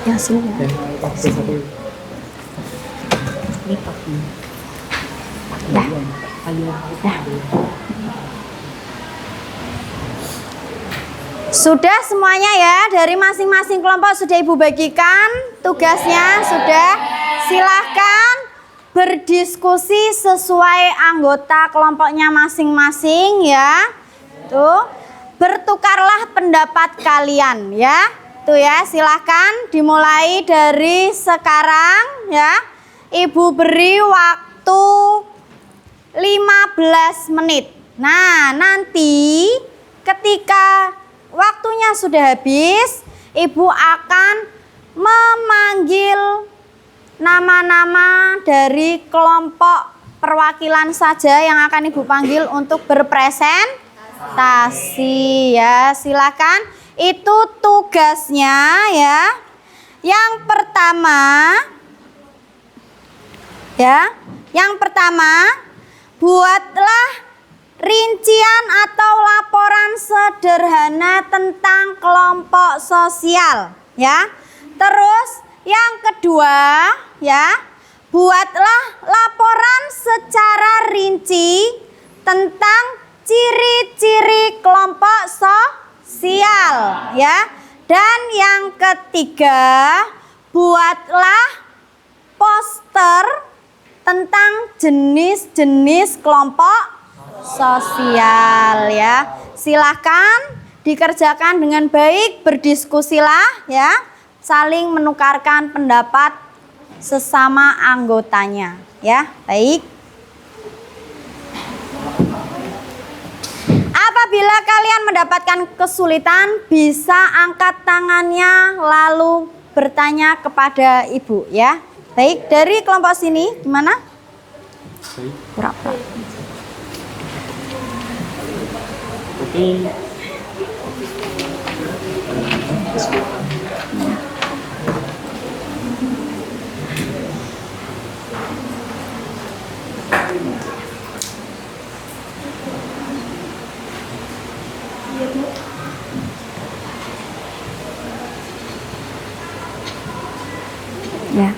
Yang sini ya. Sudah semuanya ya, dari masing-masing kelompok sudah Ibu bagikan tugasnya, sudah. Silahkan berdiskusi sesuai anggota kelompoknya masing-masing ya. Tuh, bertukarlah pendapat kalian ya. Tuh ya, silahkan dimulai dari sekarang ya. Ibu beri waktu 15 menit. Nah, nanti ketika waktunya sudah habis, Ibu akan memanggil nama-nama dari kelompok perwakilan saja yang akan Ibu panggil untuk berpresentasi ya. Silakan, itu tugasnya ya. Yang pertama buatlah rincian atau laporan sederhana tentang kelompok sosial ya. Terus yang kedua ya, buatlah laporan secara rinci tentang ciri-ciri kelompok sosial ya. Dan yang ketiga, buatlah poster tentang jenis-jenis kelompok sosial ya. Silahkan dikerjakan dengan baik, berdiskusilah ya, saling menukarkan pendapat sesama anggotanya ya. Baik. Apabila kalian mendapatkan kesulitan, bisa angkat tangannya lalu bertanya kepada ibu ya. Baik, dari kelompok sini gimana? Pura-pura. Ya.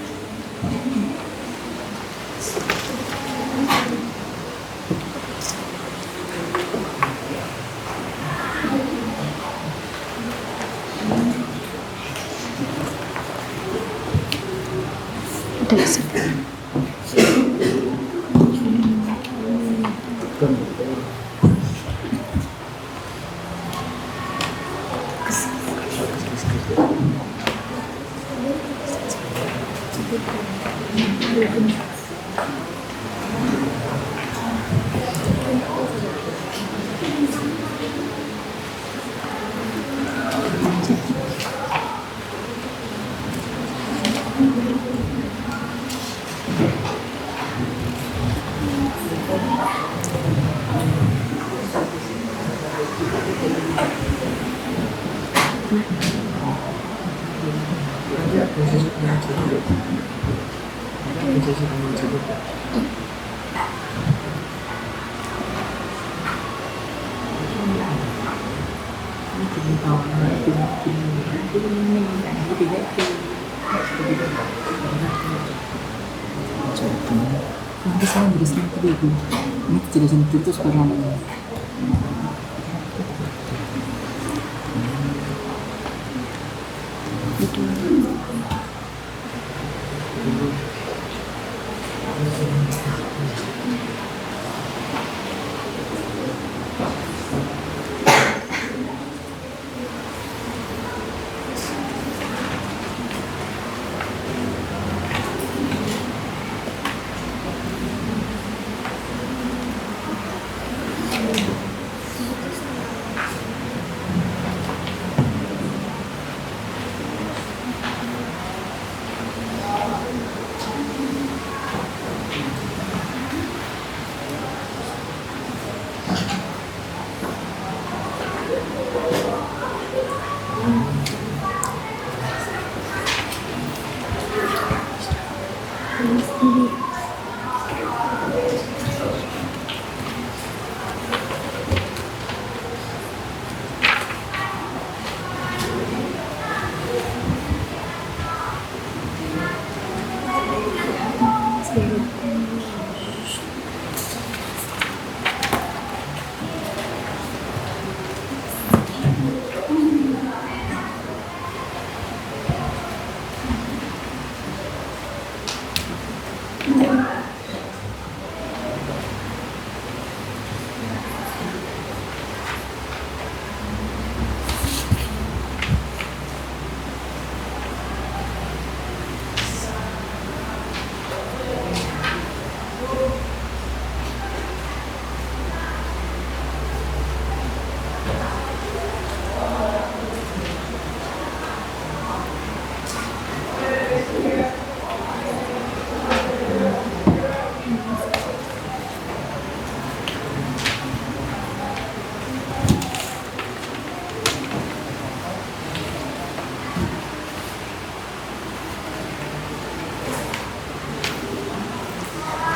Nanti saya berisnya ke ibu. Ini kejelasan itu sekarang.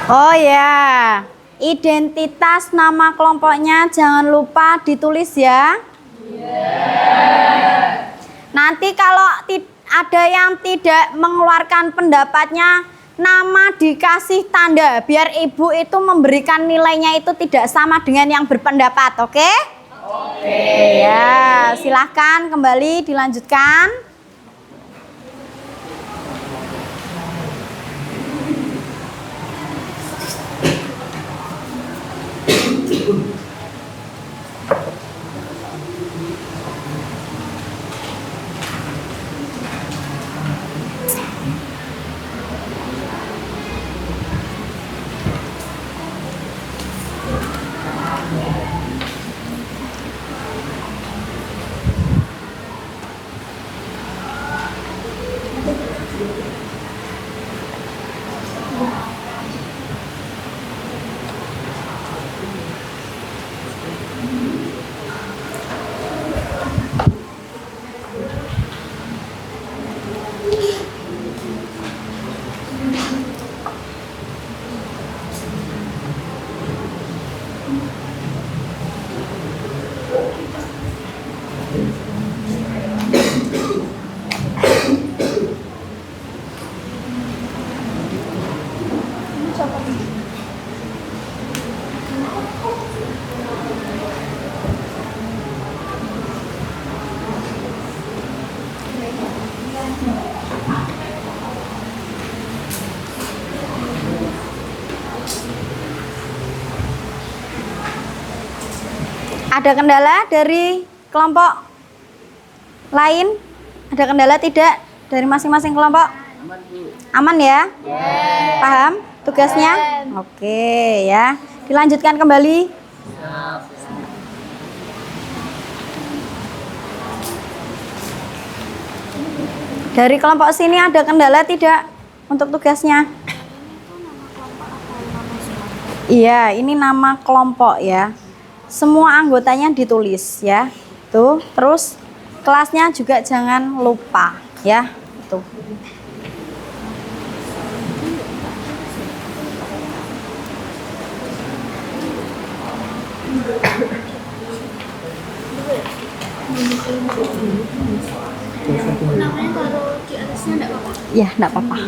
Oh ya, identitas nama kelompoknya jangan lupa ditulis ya. Nanti kalau ada yang tidak mengeluarkan pendapatnya, nama dikasih tanda biar ibu itu memberikan nilainya itu tidak sama dengan yang berpendapat, oke? Oke. Ya, silahkan kembali dilanjutkan. Ada kendala dari kelompok lain? Ada kendala tidak dari masing-masing kelompok? Aman ya? Paham tugasnya? Oke ya. Dilanjutkan kembali. Dari kelompok sini ada kendala tidak untuk tugasnya? Iya, ini nama kelompok ya. Semua anggotanya ditulis ya. Tuh, terus kelasnya juga jangan lupa ya. Tuh. Namanya kalau di atasnya enggak apa-apa. Ya, enggak apa-apa.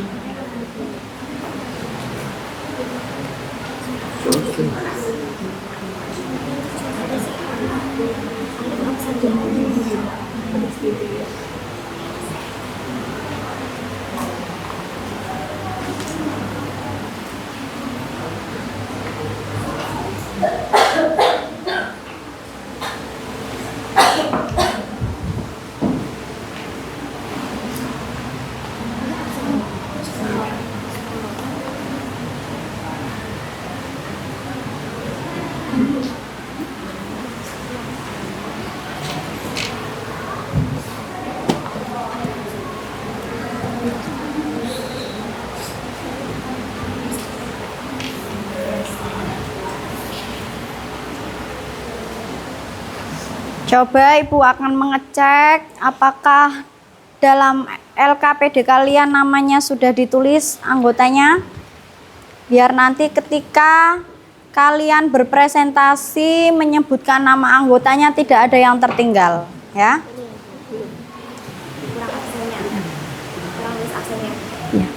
Coba Ibu akan mengecek apakah dalam LKPD kalian namanya sudah ditulis anggotanya. Biar nanti ketika kalian berpresentasi menyebutkan nama anggotanya tidak ada yang tertinggal, ya. Kurang aksennya. Kurang tulis aksennya. Ya.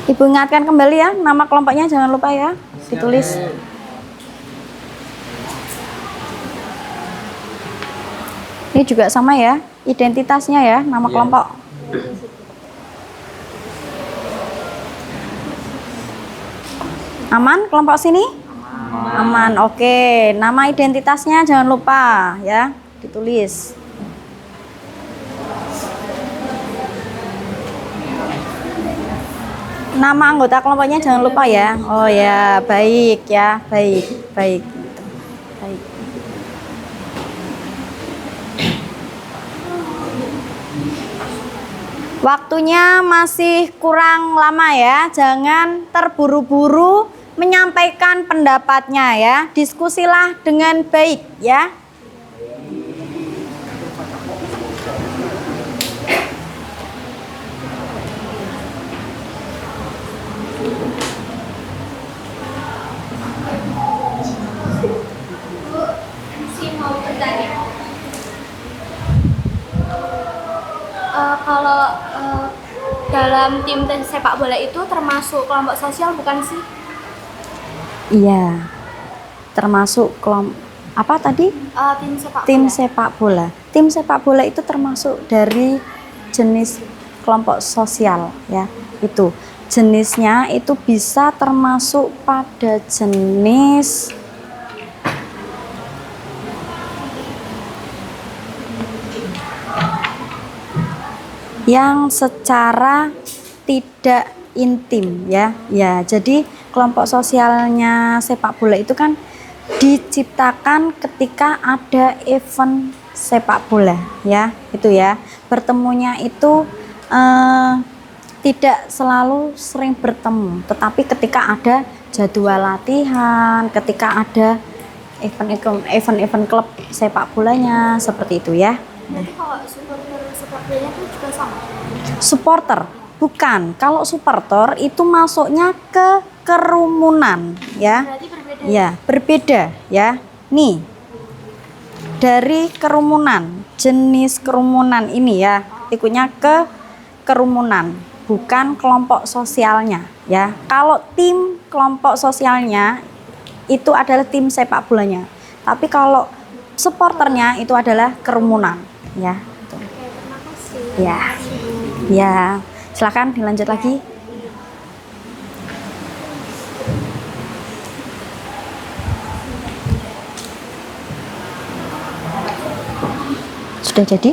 Ibu ingatkan kembali ya, nama kelompoknya jangan lupa ya, ditulis. Ini juga sama ya, identitasnya ya, nama kelompok. Aman kelompok sini? Aman, oke. Nama identitasnya jangan lupa ya, ditulis. Nama anggota kelompoknya jangan lupa ya. Oh ya, baik ya, baik. Baik. Waktunya masih kurang lama ya, jangan terburu-buru menyampaikan pendapatnya ya. Diskusilah dengan baik ya. Kalau dalam tim sepak bola itu termasuk kelompok sosial bukan sih? Iya, termasuk kelompok apa tadi? Tim sepak Tim bola. sepak bola. Tim sepak bola itu termasuk dari jenis kelompok sosial ya. Itu jenisnya itu bisa termasuk pada jenis yang secara tidak intim ya. Ya, jadi kelompok sosialnya sepak bola itu kan diciptakan ketika ada event sepak bola ya, itu ya. Bertemunya itu tidak selalu sering bertemu, tetapi ketika ada jadwal latihan, ketika ada event klub sepak bolanya seperti itu ya. Jadi kalau supporter sepak bola itu juga sama? Supporter bukan, kalau supporter itu masuknya ke kerumunan ya. Berarti berbeda. Ya, berbeda ya. Nih, dari kerumunan, jenis kerumunan ini ya, ikutnya ke kerumunan, bukan kelompok sosialnya ya. Kalau tim kelompok sosialnya itu adalah tim sepak bolanya, tapi kalau supporternya itu adalah kerumunan ya. Oke, terima kasih. Ya, ya, silakan dilanjut lagi. Sudah jadi?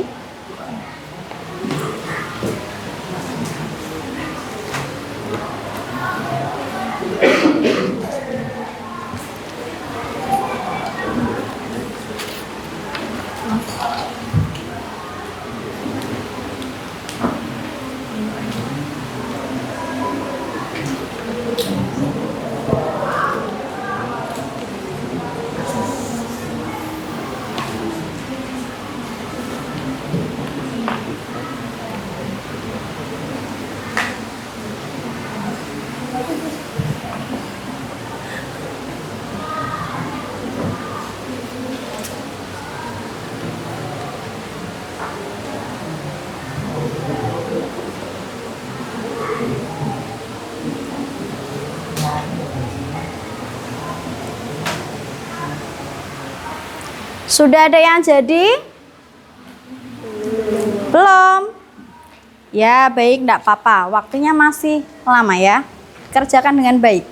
Sudah ada yang jadi? Belum? Ya, baik, enggak apa-apa. Waktunya masih lama ya. Kerjakan dengan baik.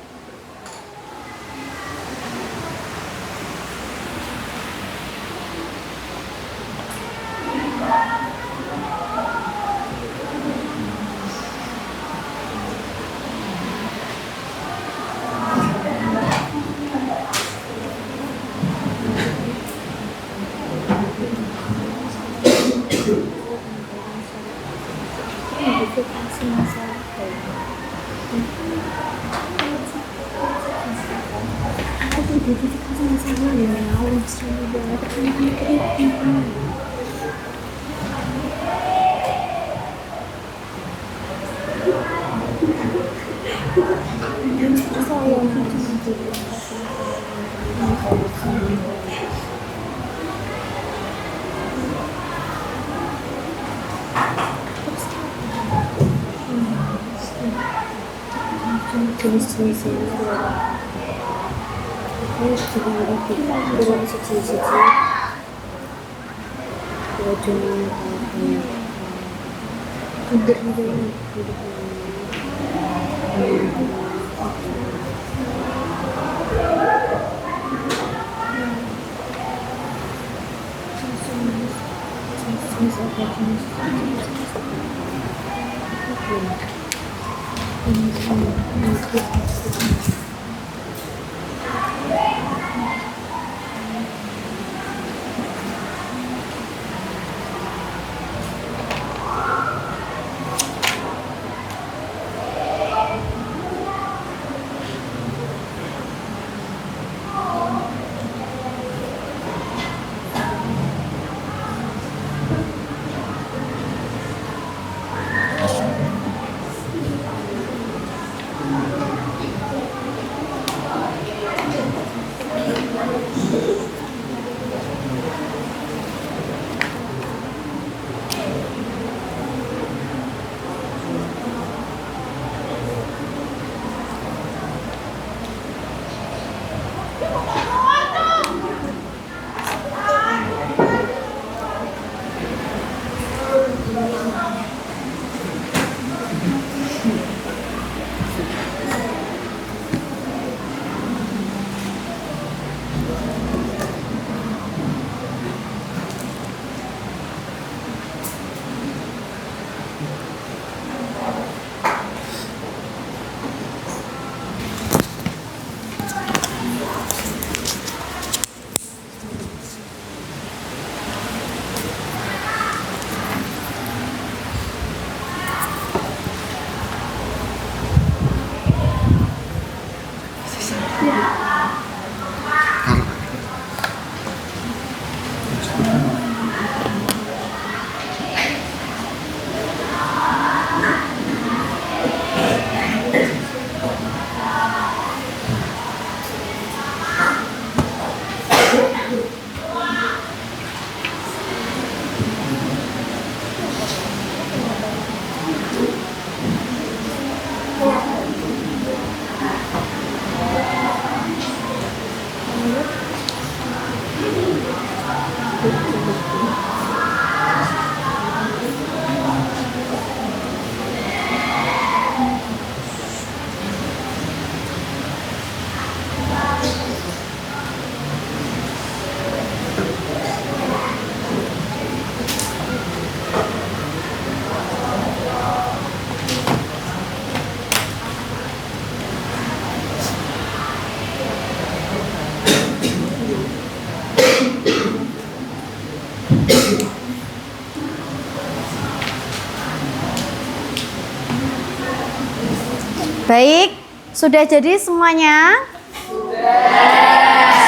Baik, sudah jadi semuanya?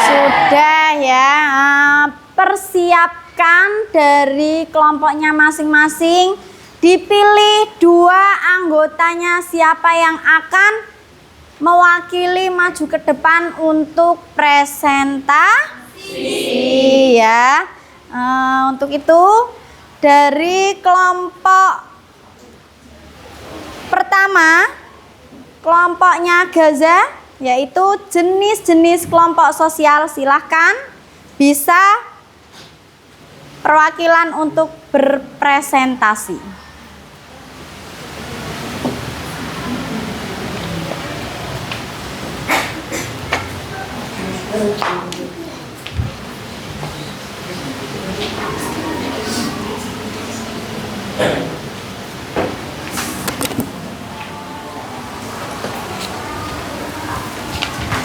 Sudah ya. Persiapkan dari kelompoknya masing-masing. Dipilih 2 anggotanya siapa yang akan mewakili maju ke depan untuk presentasi ya. Untuk itu dari kelompok pertama, kelompoknya Gaza, yaitu jenis-jenis kelompok sosial, silahkan bisa perwakilan untuk berpresentasi.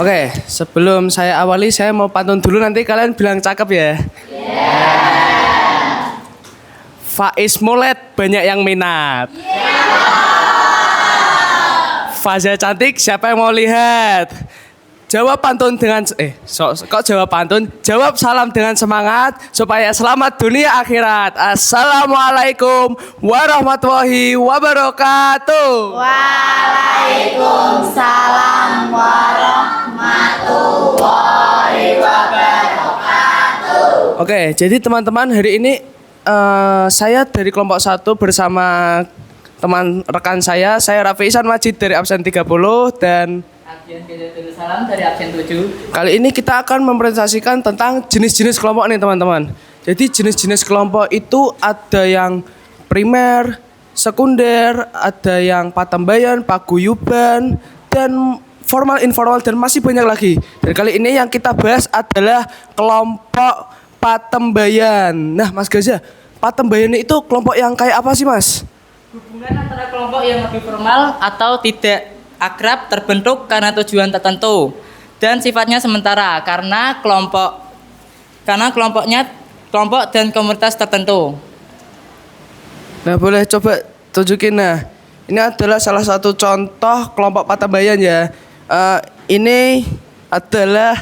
Oke, sebelum saya awali, saya mau pantun dulu, nanti kalian bilang cakep ya. Faiz Mulet banyak yang minat. Faza cantik, siapa yang mau lihat? Jawab pantun dengan kok jawab pantun? Jawab salam dengan semangat supaya selamat dunia akhirat. Assalamualaikum warahmatullahi wabarakatuh. Waalaikumsalam warahmatullahi wabarakatuh. Oke, jadi teman-teman, hari ini saya dari kelompok 1 bersama teman rekan saya Rafi Ihsan Majid dari absen 30 dan Salam dari absen 7. Kali ini kita akan mempresentasikan tentang jenis-jenis kelompok nih teman-teman. Jadi jenis-jenis kelompok itu ada yang primer, sekunder, ada yang patambayan, paguyuban, dan formal, informal, dan masih banyak lagi. Dan kali ini yang kita bahas adalah kelompok patambayan. Nah Mas Gaza, patambayan itu kelompok yang kayak apa sih Mas? Hubungan antara kelompok yang lebih formal atau tidak akrab terbentuk karena tujuan tertentu dan sifatnya sementara karena kelompok dan komunitas tertentu. Nah boleh coba tunjukin. Nah ini adalah salah satu contoh kelompok patambayan ya. Ini adalah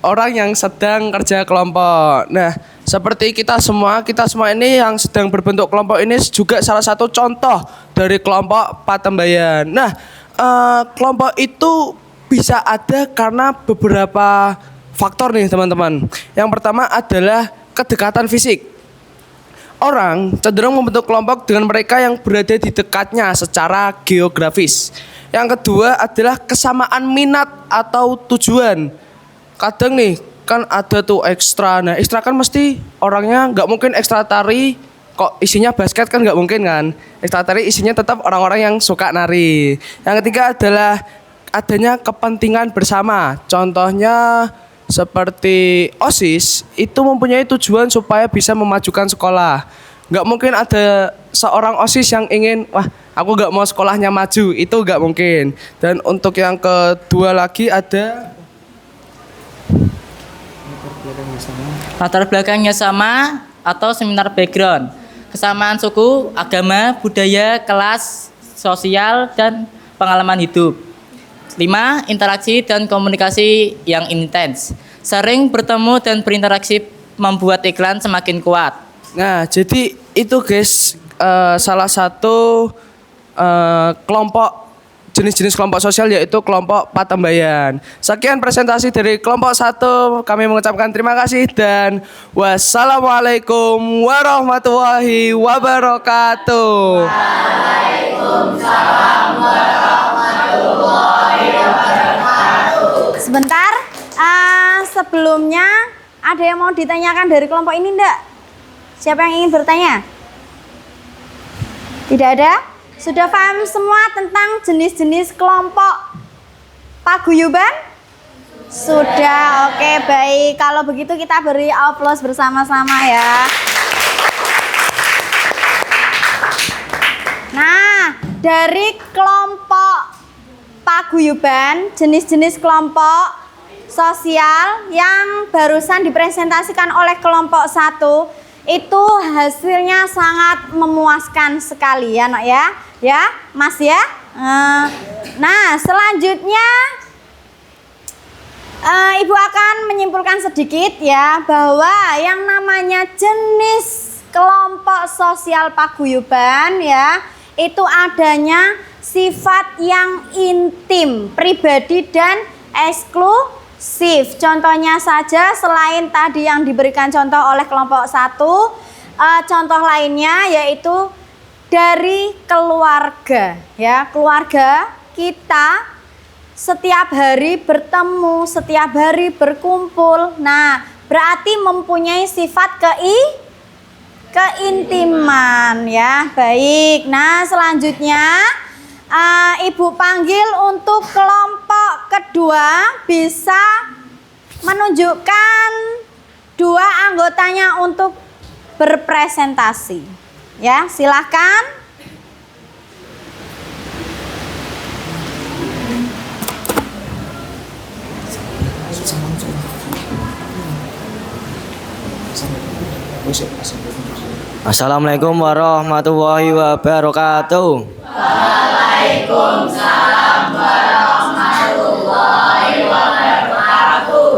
orang yang sedang kerja kelompok. Nah seperti kita semua ini yang sedang berbentuk kelompok ini juga salah satu contoh dari kelompok patambayan. Nah kelompok itu bisa ada karena beberapa faktor nih teman-teman. Yang pertama adalah kedekatan fisik. Orang cenderung membentuk kelompok dengan mereka yang berada di dekatnya secara geografis. Yang kedua adalah kesamaan minat atau tujuan. Kadang nih kan ada tuh ekstra. Nah ekstra kan mesti orangnya nggak mungkin ekstra tari kok isinya basket, kan nggak mungkin kan. Ekstra tari isinya tetap orang-orang yang suka nari. Yang ketiga adalah adanya kepentingan bersama. Contohnya seperti OSIS itu mempunyai tujuan supaya bisa memajukan sekolah. Nggak mungkin ada seorang OSIS yang ingin, wah aku nggak mau sekolahnya maju, itu nggak mungkin. Dan untuk yang kedua lagi ada Latar belakangnya sama atau seminar background. Kesamaan suku, agama, budaya, kelas, sosial, dan pengalaman hidup. 5. Interaksi dan komunikasi yang intens. Sering bertemu dan berinteraksi membuat iklan semakin kuat. Nah, jadi itu guys salah satu kelompok jenis-jenis kelompok sosial, yaitu kelompok patambayan. Sekian presentasi dari kelompok 1. Kami mengucapkan terima kasih dan wassalamualaikum warahmatullahi wabarakatuh. Waalaikumsalam warahmatullahi wabarakatuh. Sebentar, sebelumnya ada yang mau ditanyakan dari kelompok ini enggak? Siapa yang ingin bertanya? Tidak ada? Sudah paham semua tentang jenis-jenis kelompok paguyuban? Sudah, oke, baik. Kalau begitu kita beri aplaus bersama-sama ya. Nah, dari kelompok paguyuban, jenis-jenis kelompok sosial yang barusan dipresentasikan oleh kelompok 1, itu hasilnya sangat memuaskan sekali ya nak ya Mas ya. Nah selanjutnya Ibu akan menyimpulkan sedikit ya bahwa yang namanya jenis kelompok sosial paguyuban ya itu adanya sifat yang intim, pribadi dan eksklusif. Contohnya saja selain tadi yang diberikan contoh oleh kelompok 1, contoh lainnya yaitu dari keluarga ya. Keluarga kita setiap hari bertemu, setiap hari berkumpul. Nah, berarti mempunyai sifat keintiman ya. Baik. Nah, selanjutnya Ibu panggil untuk kelompok kedua bisa menunjukkan dua anggotanya untuk berpresentasi. Ya, silahkan. Assalamualaikum warahmatullahi wabarakatuh. Waalaikumsalam warahmatullahi wabarakatuh.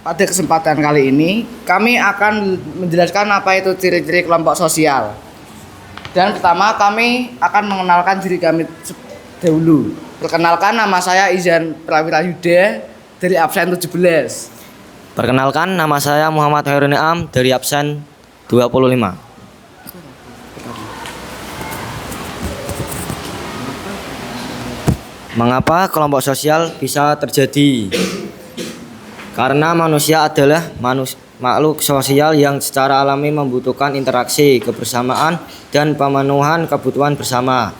Pada kesempatan kali ini kami akan menjelaskan apa itu ciri-ciri kelompok sosial. Dan pertama kami akan mengenalkan diri kami dahulu. Perkenalkan, nama saya Izan Prawira Yuda dari absen 17. Perkenalkan, nama saya Muhammad Hairun Am dari absen 25. Mengapa kelompok sosial bisa terjadi? Karena manusia adalah makhluk sosial yang secara alami membutuhkan interaksi, kebersamaan, dan pemenuhan kebutuhan bersama,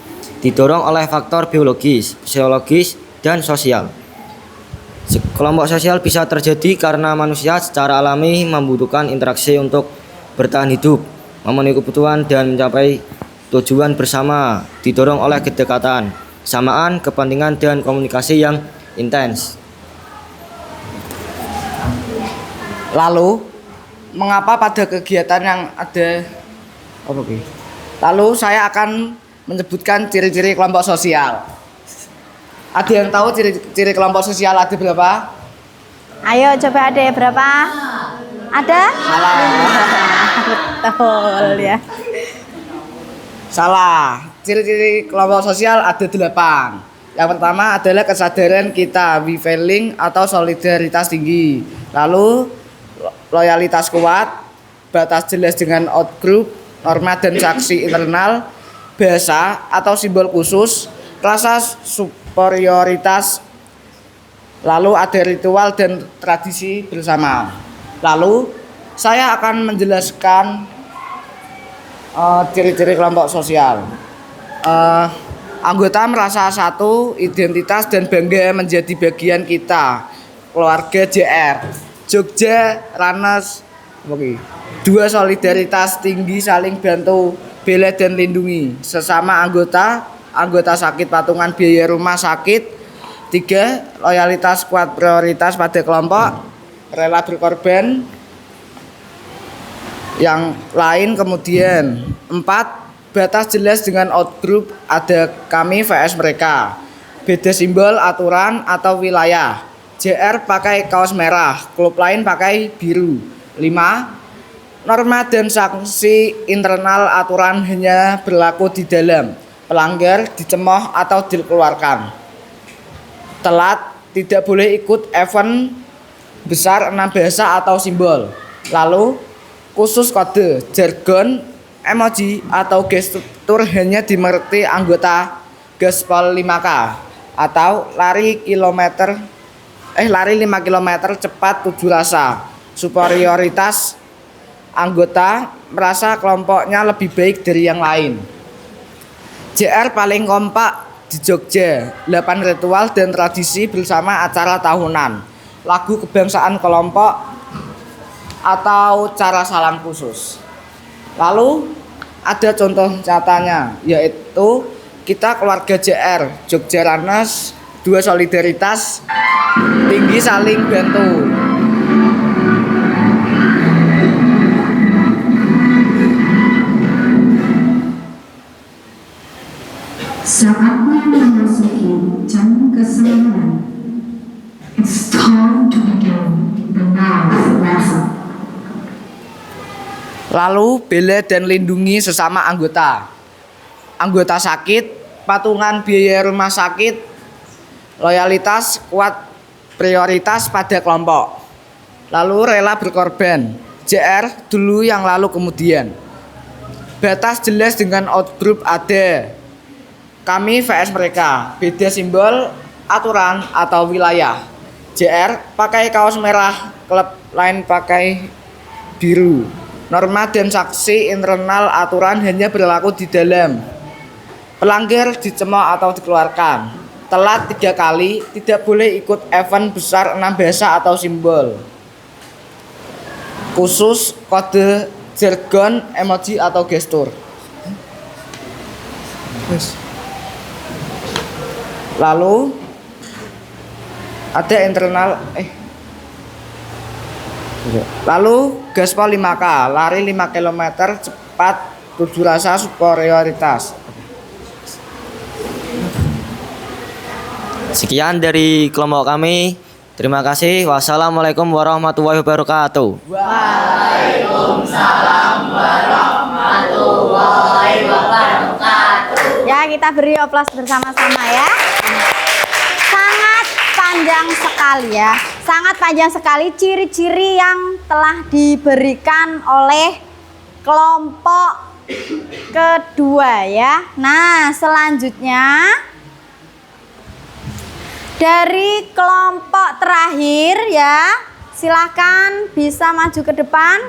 didorong oleh faktor biologis, psikologis, dan sosial. Kelompok sosial bisa terjadi karena manusia secara alami membutuhkan interaksi untuk bertahan hidup, memenuhi kebutuhan, dan mencapai tujuan bersama, didorong oleh kedekatan, kesamaan, kepentingan, dan komunikasi yang intens. Lalu, mengapa pada kegiatan yang ada Lalu saya akan menyebutkan ciri-ciri kelompok sosial. Ada yang tahu ciri-ciri kelompok sosial ada berapa? Ayo coba ada berapa? Ada? Salah. Betul ya. Salah. Ciri-ciri kelompok sosial ada 8. Yang pertama adalah kesadaran kita, we feeling atau solidaritas tinggi. Lalu loyalitas kuat, batas jelas dengan outgroup, norma dan saksi internal, bahasa atau simbol khusus, rasa superioritas, lalu ada ritual dan tradisi bersama. Lalu saya akan menjelaskan ciri-ciri kelompok sosial. Anggota merasa satu, identitas dan bangga menjadi bagian kita. Keluarga JR, Jogja, Ranes. Dua, solidaritas tinggi, saling bantu, bela dan lindungi sesama anggota sakit patungan biaya rumah sakit. 3, loyalitas kuat, prioritas pada kelompok, rela berkorban yang lain. Kemudian 4, batas jelas dengan outgroup, ada kami vs mereka, beda simbol, aturan atau wilayah. JR pakai kaos merah, klub lain pakai biru. 5, norma dan sanksi internal, aturan hanya berlaku di dalam, pelanggar dicemooh atau dikeluarkan. Telat, tidak boleh ikut event besar, 6 bahasa atau simbol. Lalu khusus kode, jargon, emoji atau gestur hanya dimengerti anggota Gaspol 5K atau lari 5 km cepat 7 rasa. Superioritas, anggota merasa kelompoknya lebih baik dari yang lain. JR paling kompak di Jogja, 8 ritual dan tradisi bersama acara tahunan, lagu kebangsaan kelompok atau cara salam khusus. Lalu ada contoh nyatanya, yaitu kita keluarga JR, Jogja Ranes, 2, solidaritas tinggi, saling bantu. Saatnya memasuki jam ke-9. It's time to begin the 9th lesson. Lalu bela dan lindungi sesama anggota. Anggota sakit, patungan biaya rumah sakit, loyalitas kuat, prioritas pada kelompok. Lalu rela berkorban, JR dulu yang lalu kemudian. Batas jelas dengan outgroup ada. Kami vs mereka, beda simbol, aturan atau wilayah. JR pakai kaos merah, klub lain pakai biru. Norma dan sanksi internal aturan hanya berlaku di dalam. Pelanggar dicemooh atau dikeluarkan. Telat 3 kali, tidak boleh ikut event besar 6 bahasa atau simbol. Khusus, kode, jargon, emoji atau gestur. Lalu ada internal Lalu gaspol 5K, lari 5 km cepat, tujuh rasa superioritas. Sekian dari kelompok kami. Terima kasih. Wassalamualaikum warahmatullahi wabarakatuh. Waalaikumsalam warahmatullahi wabarakatuh. Ya, kita beri oplos bersama-sama ya. Sangat panjang sekali ya. Sangat panjang sekali ciri-ciri yang telah diberikan oleh kelompok kedua ya. Nah, selanjutnya dari kelompok terakhir ya, silahkan bisa maju ke depan.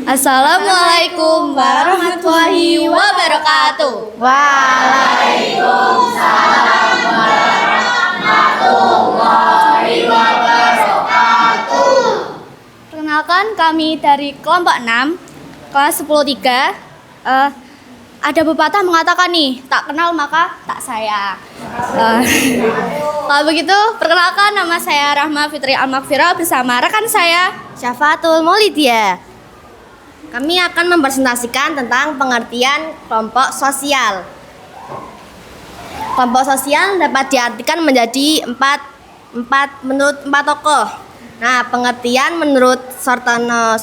Assalamualaikum warahmatullahi wabarakatuh. Waalaikumsalam warahmatullahi wabarakatuh. Perkenalkan, kami dari kelompok 6 kelas 10-3. Ada pepatah mengatakan nih, tak kenal maka tak sayang. Kalau begitu, perkenalkan, nama saya Rahma Fitri Al-Makfirah bersama rekan saya Syafatul Maulidia. Kami akan mempresentasikan tentang pengertian kelompok sosial. Kelompok sosial dapat diartikan menjadi menurut 4 tokoh. Nah, pengertian menurut Surjono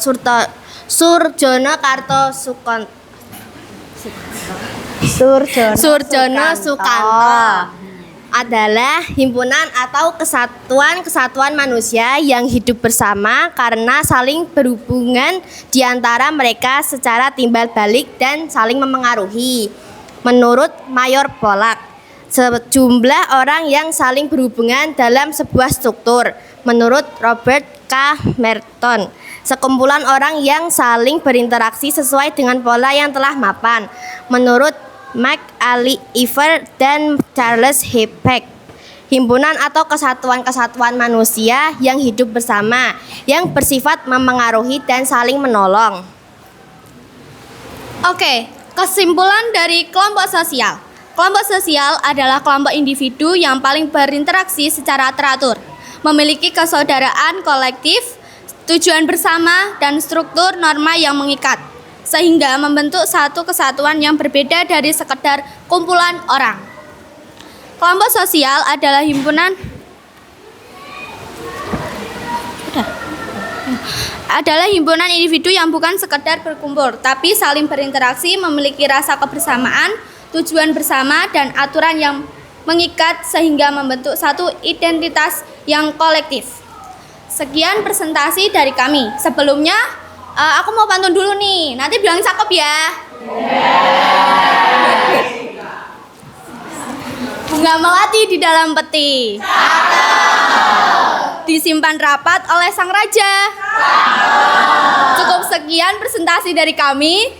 Sukanto adalah himpunan atau kesatuan manusia yang hidup bersama karena saling berhubungan di antara mereka secara timbal balik dan saling memengaruhi. Menurut Mayor Pollak, sejumlah orang yang saling berhubungan dalam sebuah struktur. Menurut Robert K. Merton, sekumpulan orang yang saling berinteraksi sesuai dengan pola yang telah mapan. Menurut Mike Ali Iver dan Charles H. Peck, himpunan atau kesatuan manusia yang hidup bersama, yang bersifat memengaruhi dan saling menolong. Oke, kesimpulan dari kelompok sosial. Kelompok sosial adalah kelompok individu yang paling berinteraksi secara teratur, memiliki kesaudaraan kolektif, tujuan bersama, dan struktur norma yang mengikat, sehingga membentuk satu kesatuan yang berbeda dari sekedar kumpulan orang. Kelompok sosial adalah himpunan individu yang bukan sekedar berkumpul, tapi saling berinteraksi, memiliki rasa kebersamaan, tujuan bersama, dan aturan yang mengikat sehingga membentuk satu identitas yang kolektif. Sekian presentasi dari kami. Sebelumnya, aku mau pantun dulu nih. Nanti bilang cakep ya. Bunga melati di dalam peti. Disimpan rapat oleh sang raja. Cukup sekian presentasi dari kami.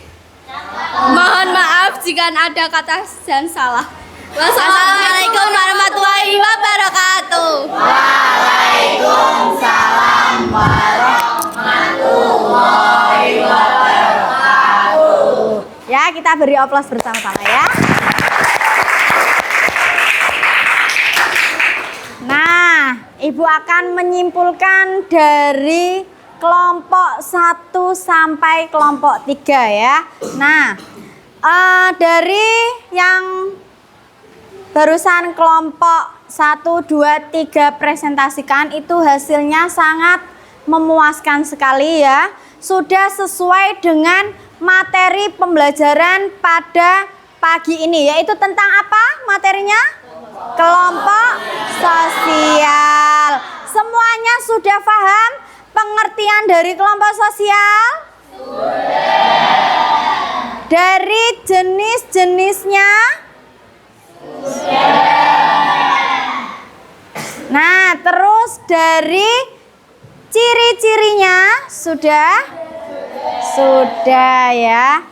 Mohon maaf jika ada kata yang salah. Wassalamualaikum warahmatullahi wabarakatuh. Waalaikumsalam warahmatullahi wabarakatuh. Ya, kita beri aplaus bersama-sama ya. Nah, Ibu akan menyimpulkan dari kelompok 1 sampai kelompok 3 ya. Nah, dari yang barusan kelompok 1, 2, 3 presentasikan itu hasilnya sangat memuaskan sekali ya. Sudah sesuai dengan materi pembelajaran pada pagi ini, yaitu tentang apa materinya? Kelompok sosial. Semuanya sudah paham pengertian dari kelompok sosial? Dari jenis-jenisnya? Nah, terus dari ciri-cirinya sudah? Sudah ya.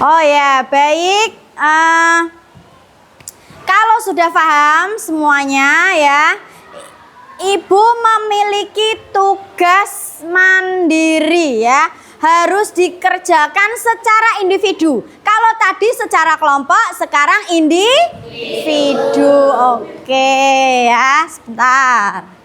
Oh ya, baik. Kalau sudah paham semuanya ya, Ibu memiliki tugas mandiri ya, harus dikerjakan secara individu. Kalau tadi secara kelompok, sekarang individu. Oke ya, sebentar.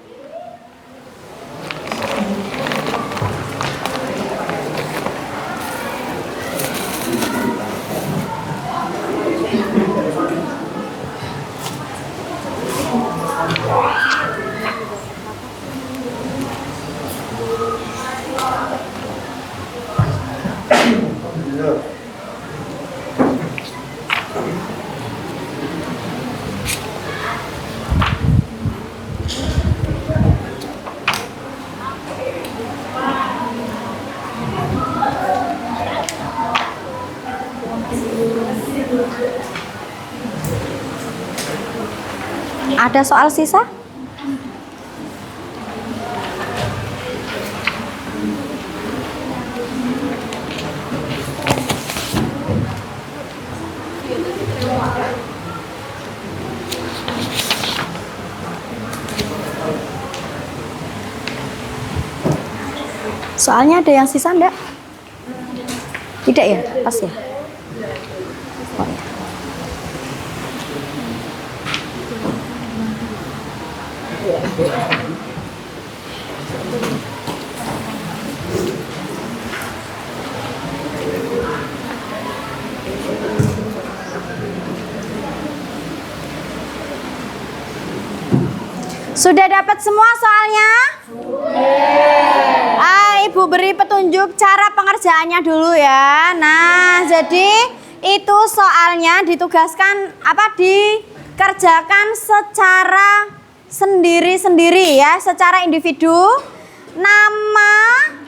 Ada soal sisa? Soalnya ada yang sisa enggak? Tidak ya? Pas ya? Oh, ya. Sudah dapat semua soalnya? Ibu beri petunjuk cara pengerjaannya dulu ya. Nah, jadi itu soalnya ditugaskan dikerjakan secara sendiri-sendiri ya, secara individu. Nama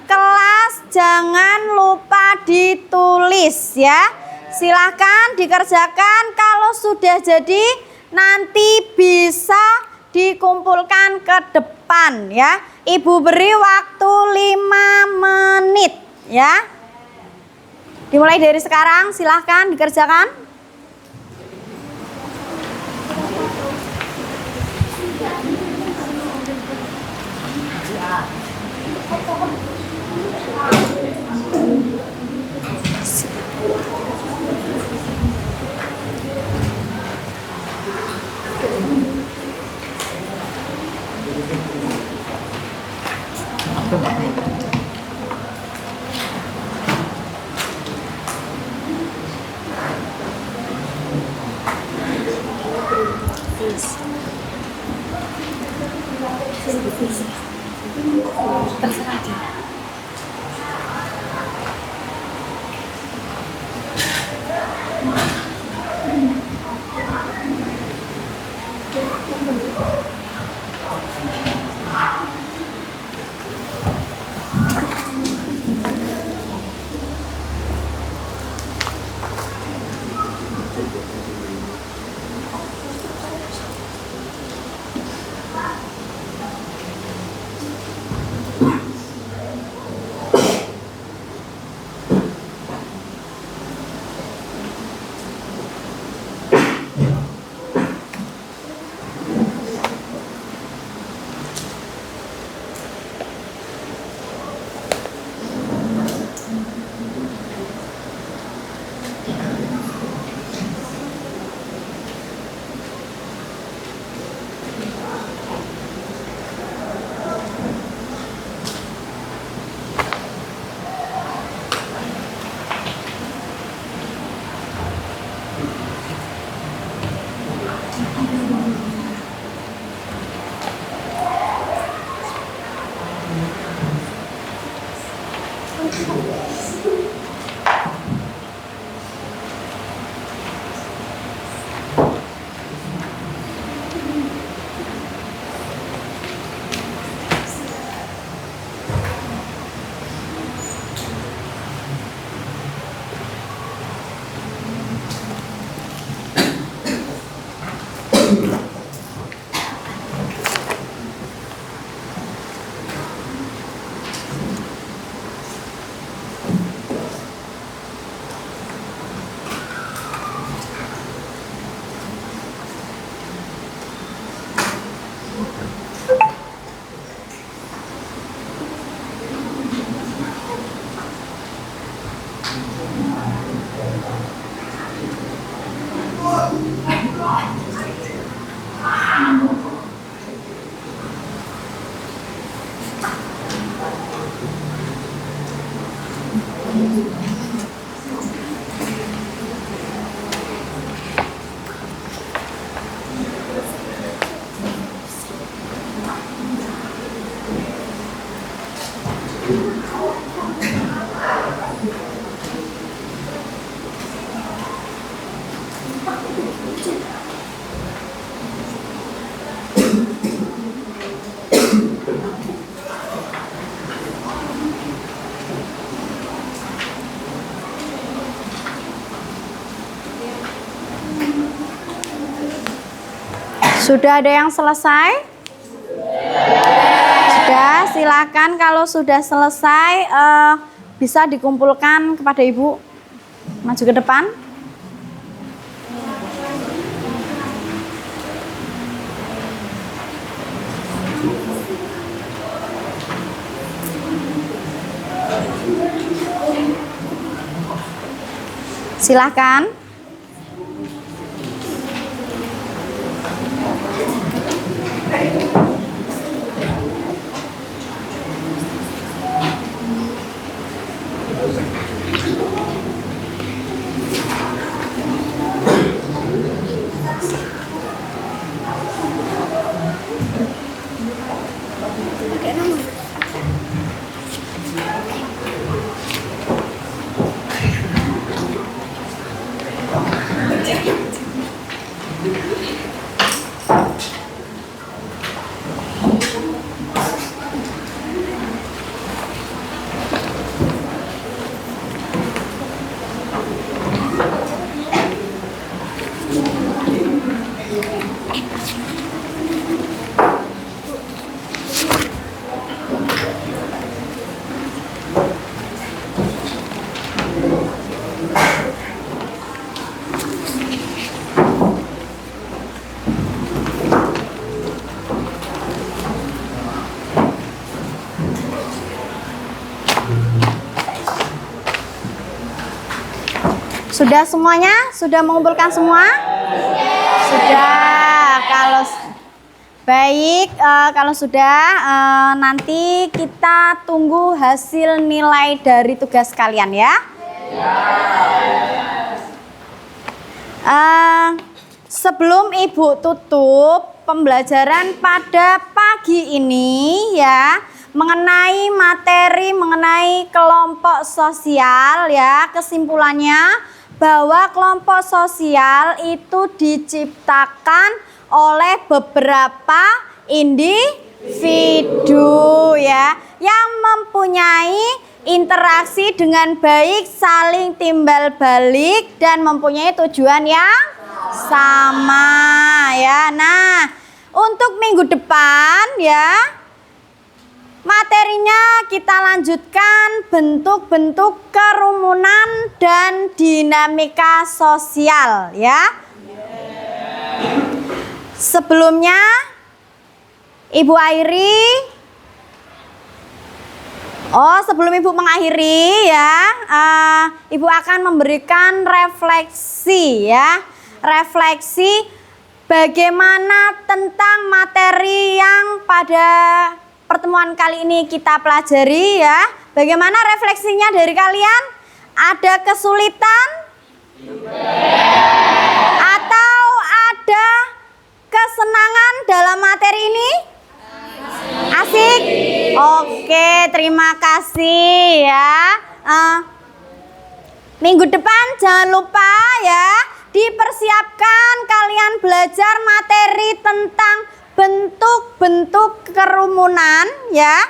kelas jangan lupa ditulis ya. Silahkan dikerjakan, kalau sudah jadi nanti bisa dikumpulkan ke depan ya. Ibu beri waktu 5 menit ya. Dimulai dari sekarang, silahkan dikerjakan. Terserah aja. Sudah ada yang selesai? Sudah, silakan kalau sudah selesai bisa dikumpulkan kepada Ibu. Maju ke depan. Silakan. Sudah semuanya? Sudah mengumpulkan semua? Sudah. Kalau baik, kalau sudah nanti kita tunggu hasil nilai dari tugas kalian ya. Sebelum Ibu tutup pembelajaran pada pagi ini ya, mengenai materi mengenai kelompok sosial ya, kesimpulannya bahwa kelompok sosial itu diciptakan oleh beberapa individu ya, yang mempunyai interaksi dengan baik, saling timbal balik dan mempunyai tujuan yang sama ya. Nah, untuk minggu depan ya, materinya kita lanjutkan bentuk-bentuk kerumunan dan dinamika sosial ya. Sebelumnya Ibu Airi, sebelum Ibu mengakhiri ya, Ibu akan memberikan refleksi ya. Refleksi bagaimana tentang materi yang pada pertemuan kali ini kita pelajari ya. Bagaimana refleksinya dari kalian? Ada kesulitan? Atau ada kesenangan dalam materi ini? Asik? Oke, terima kasih ya. Minggu depan jangan lupa ya, dipersiapkan kalian belajar materi tentang bentuk-bentuk kerumunan ya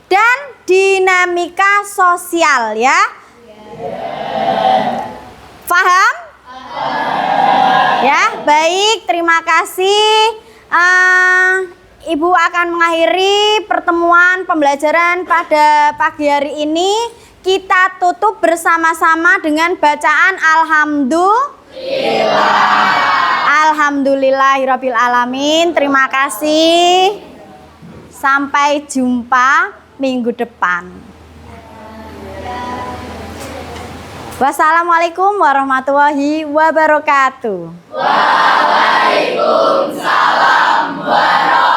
dan dinamika sosial ya. Paham? Ya, baik, terima kasih. Ibu akan mengakhiri pertemuan pembelajaran pada pagi hari ini. Kita tutup bersama-sama dengan bacaan Alhamdulillahirabbil alamin. Terima kasih. Sampai jumpa minggu depan. Wassalamualaikum warahmatullahi wabarakatuh. Waalaikumsalam warahmatullahi wabarakatuh.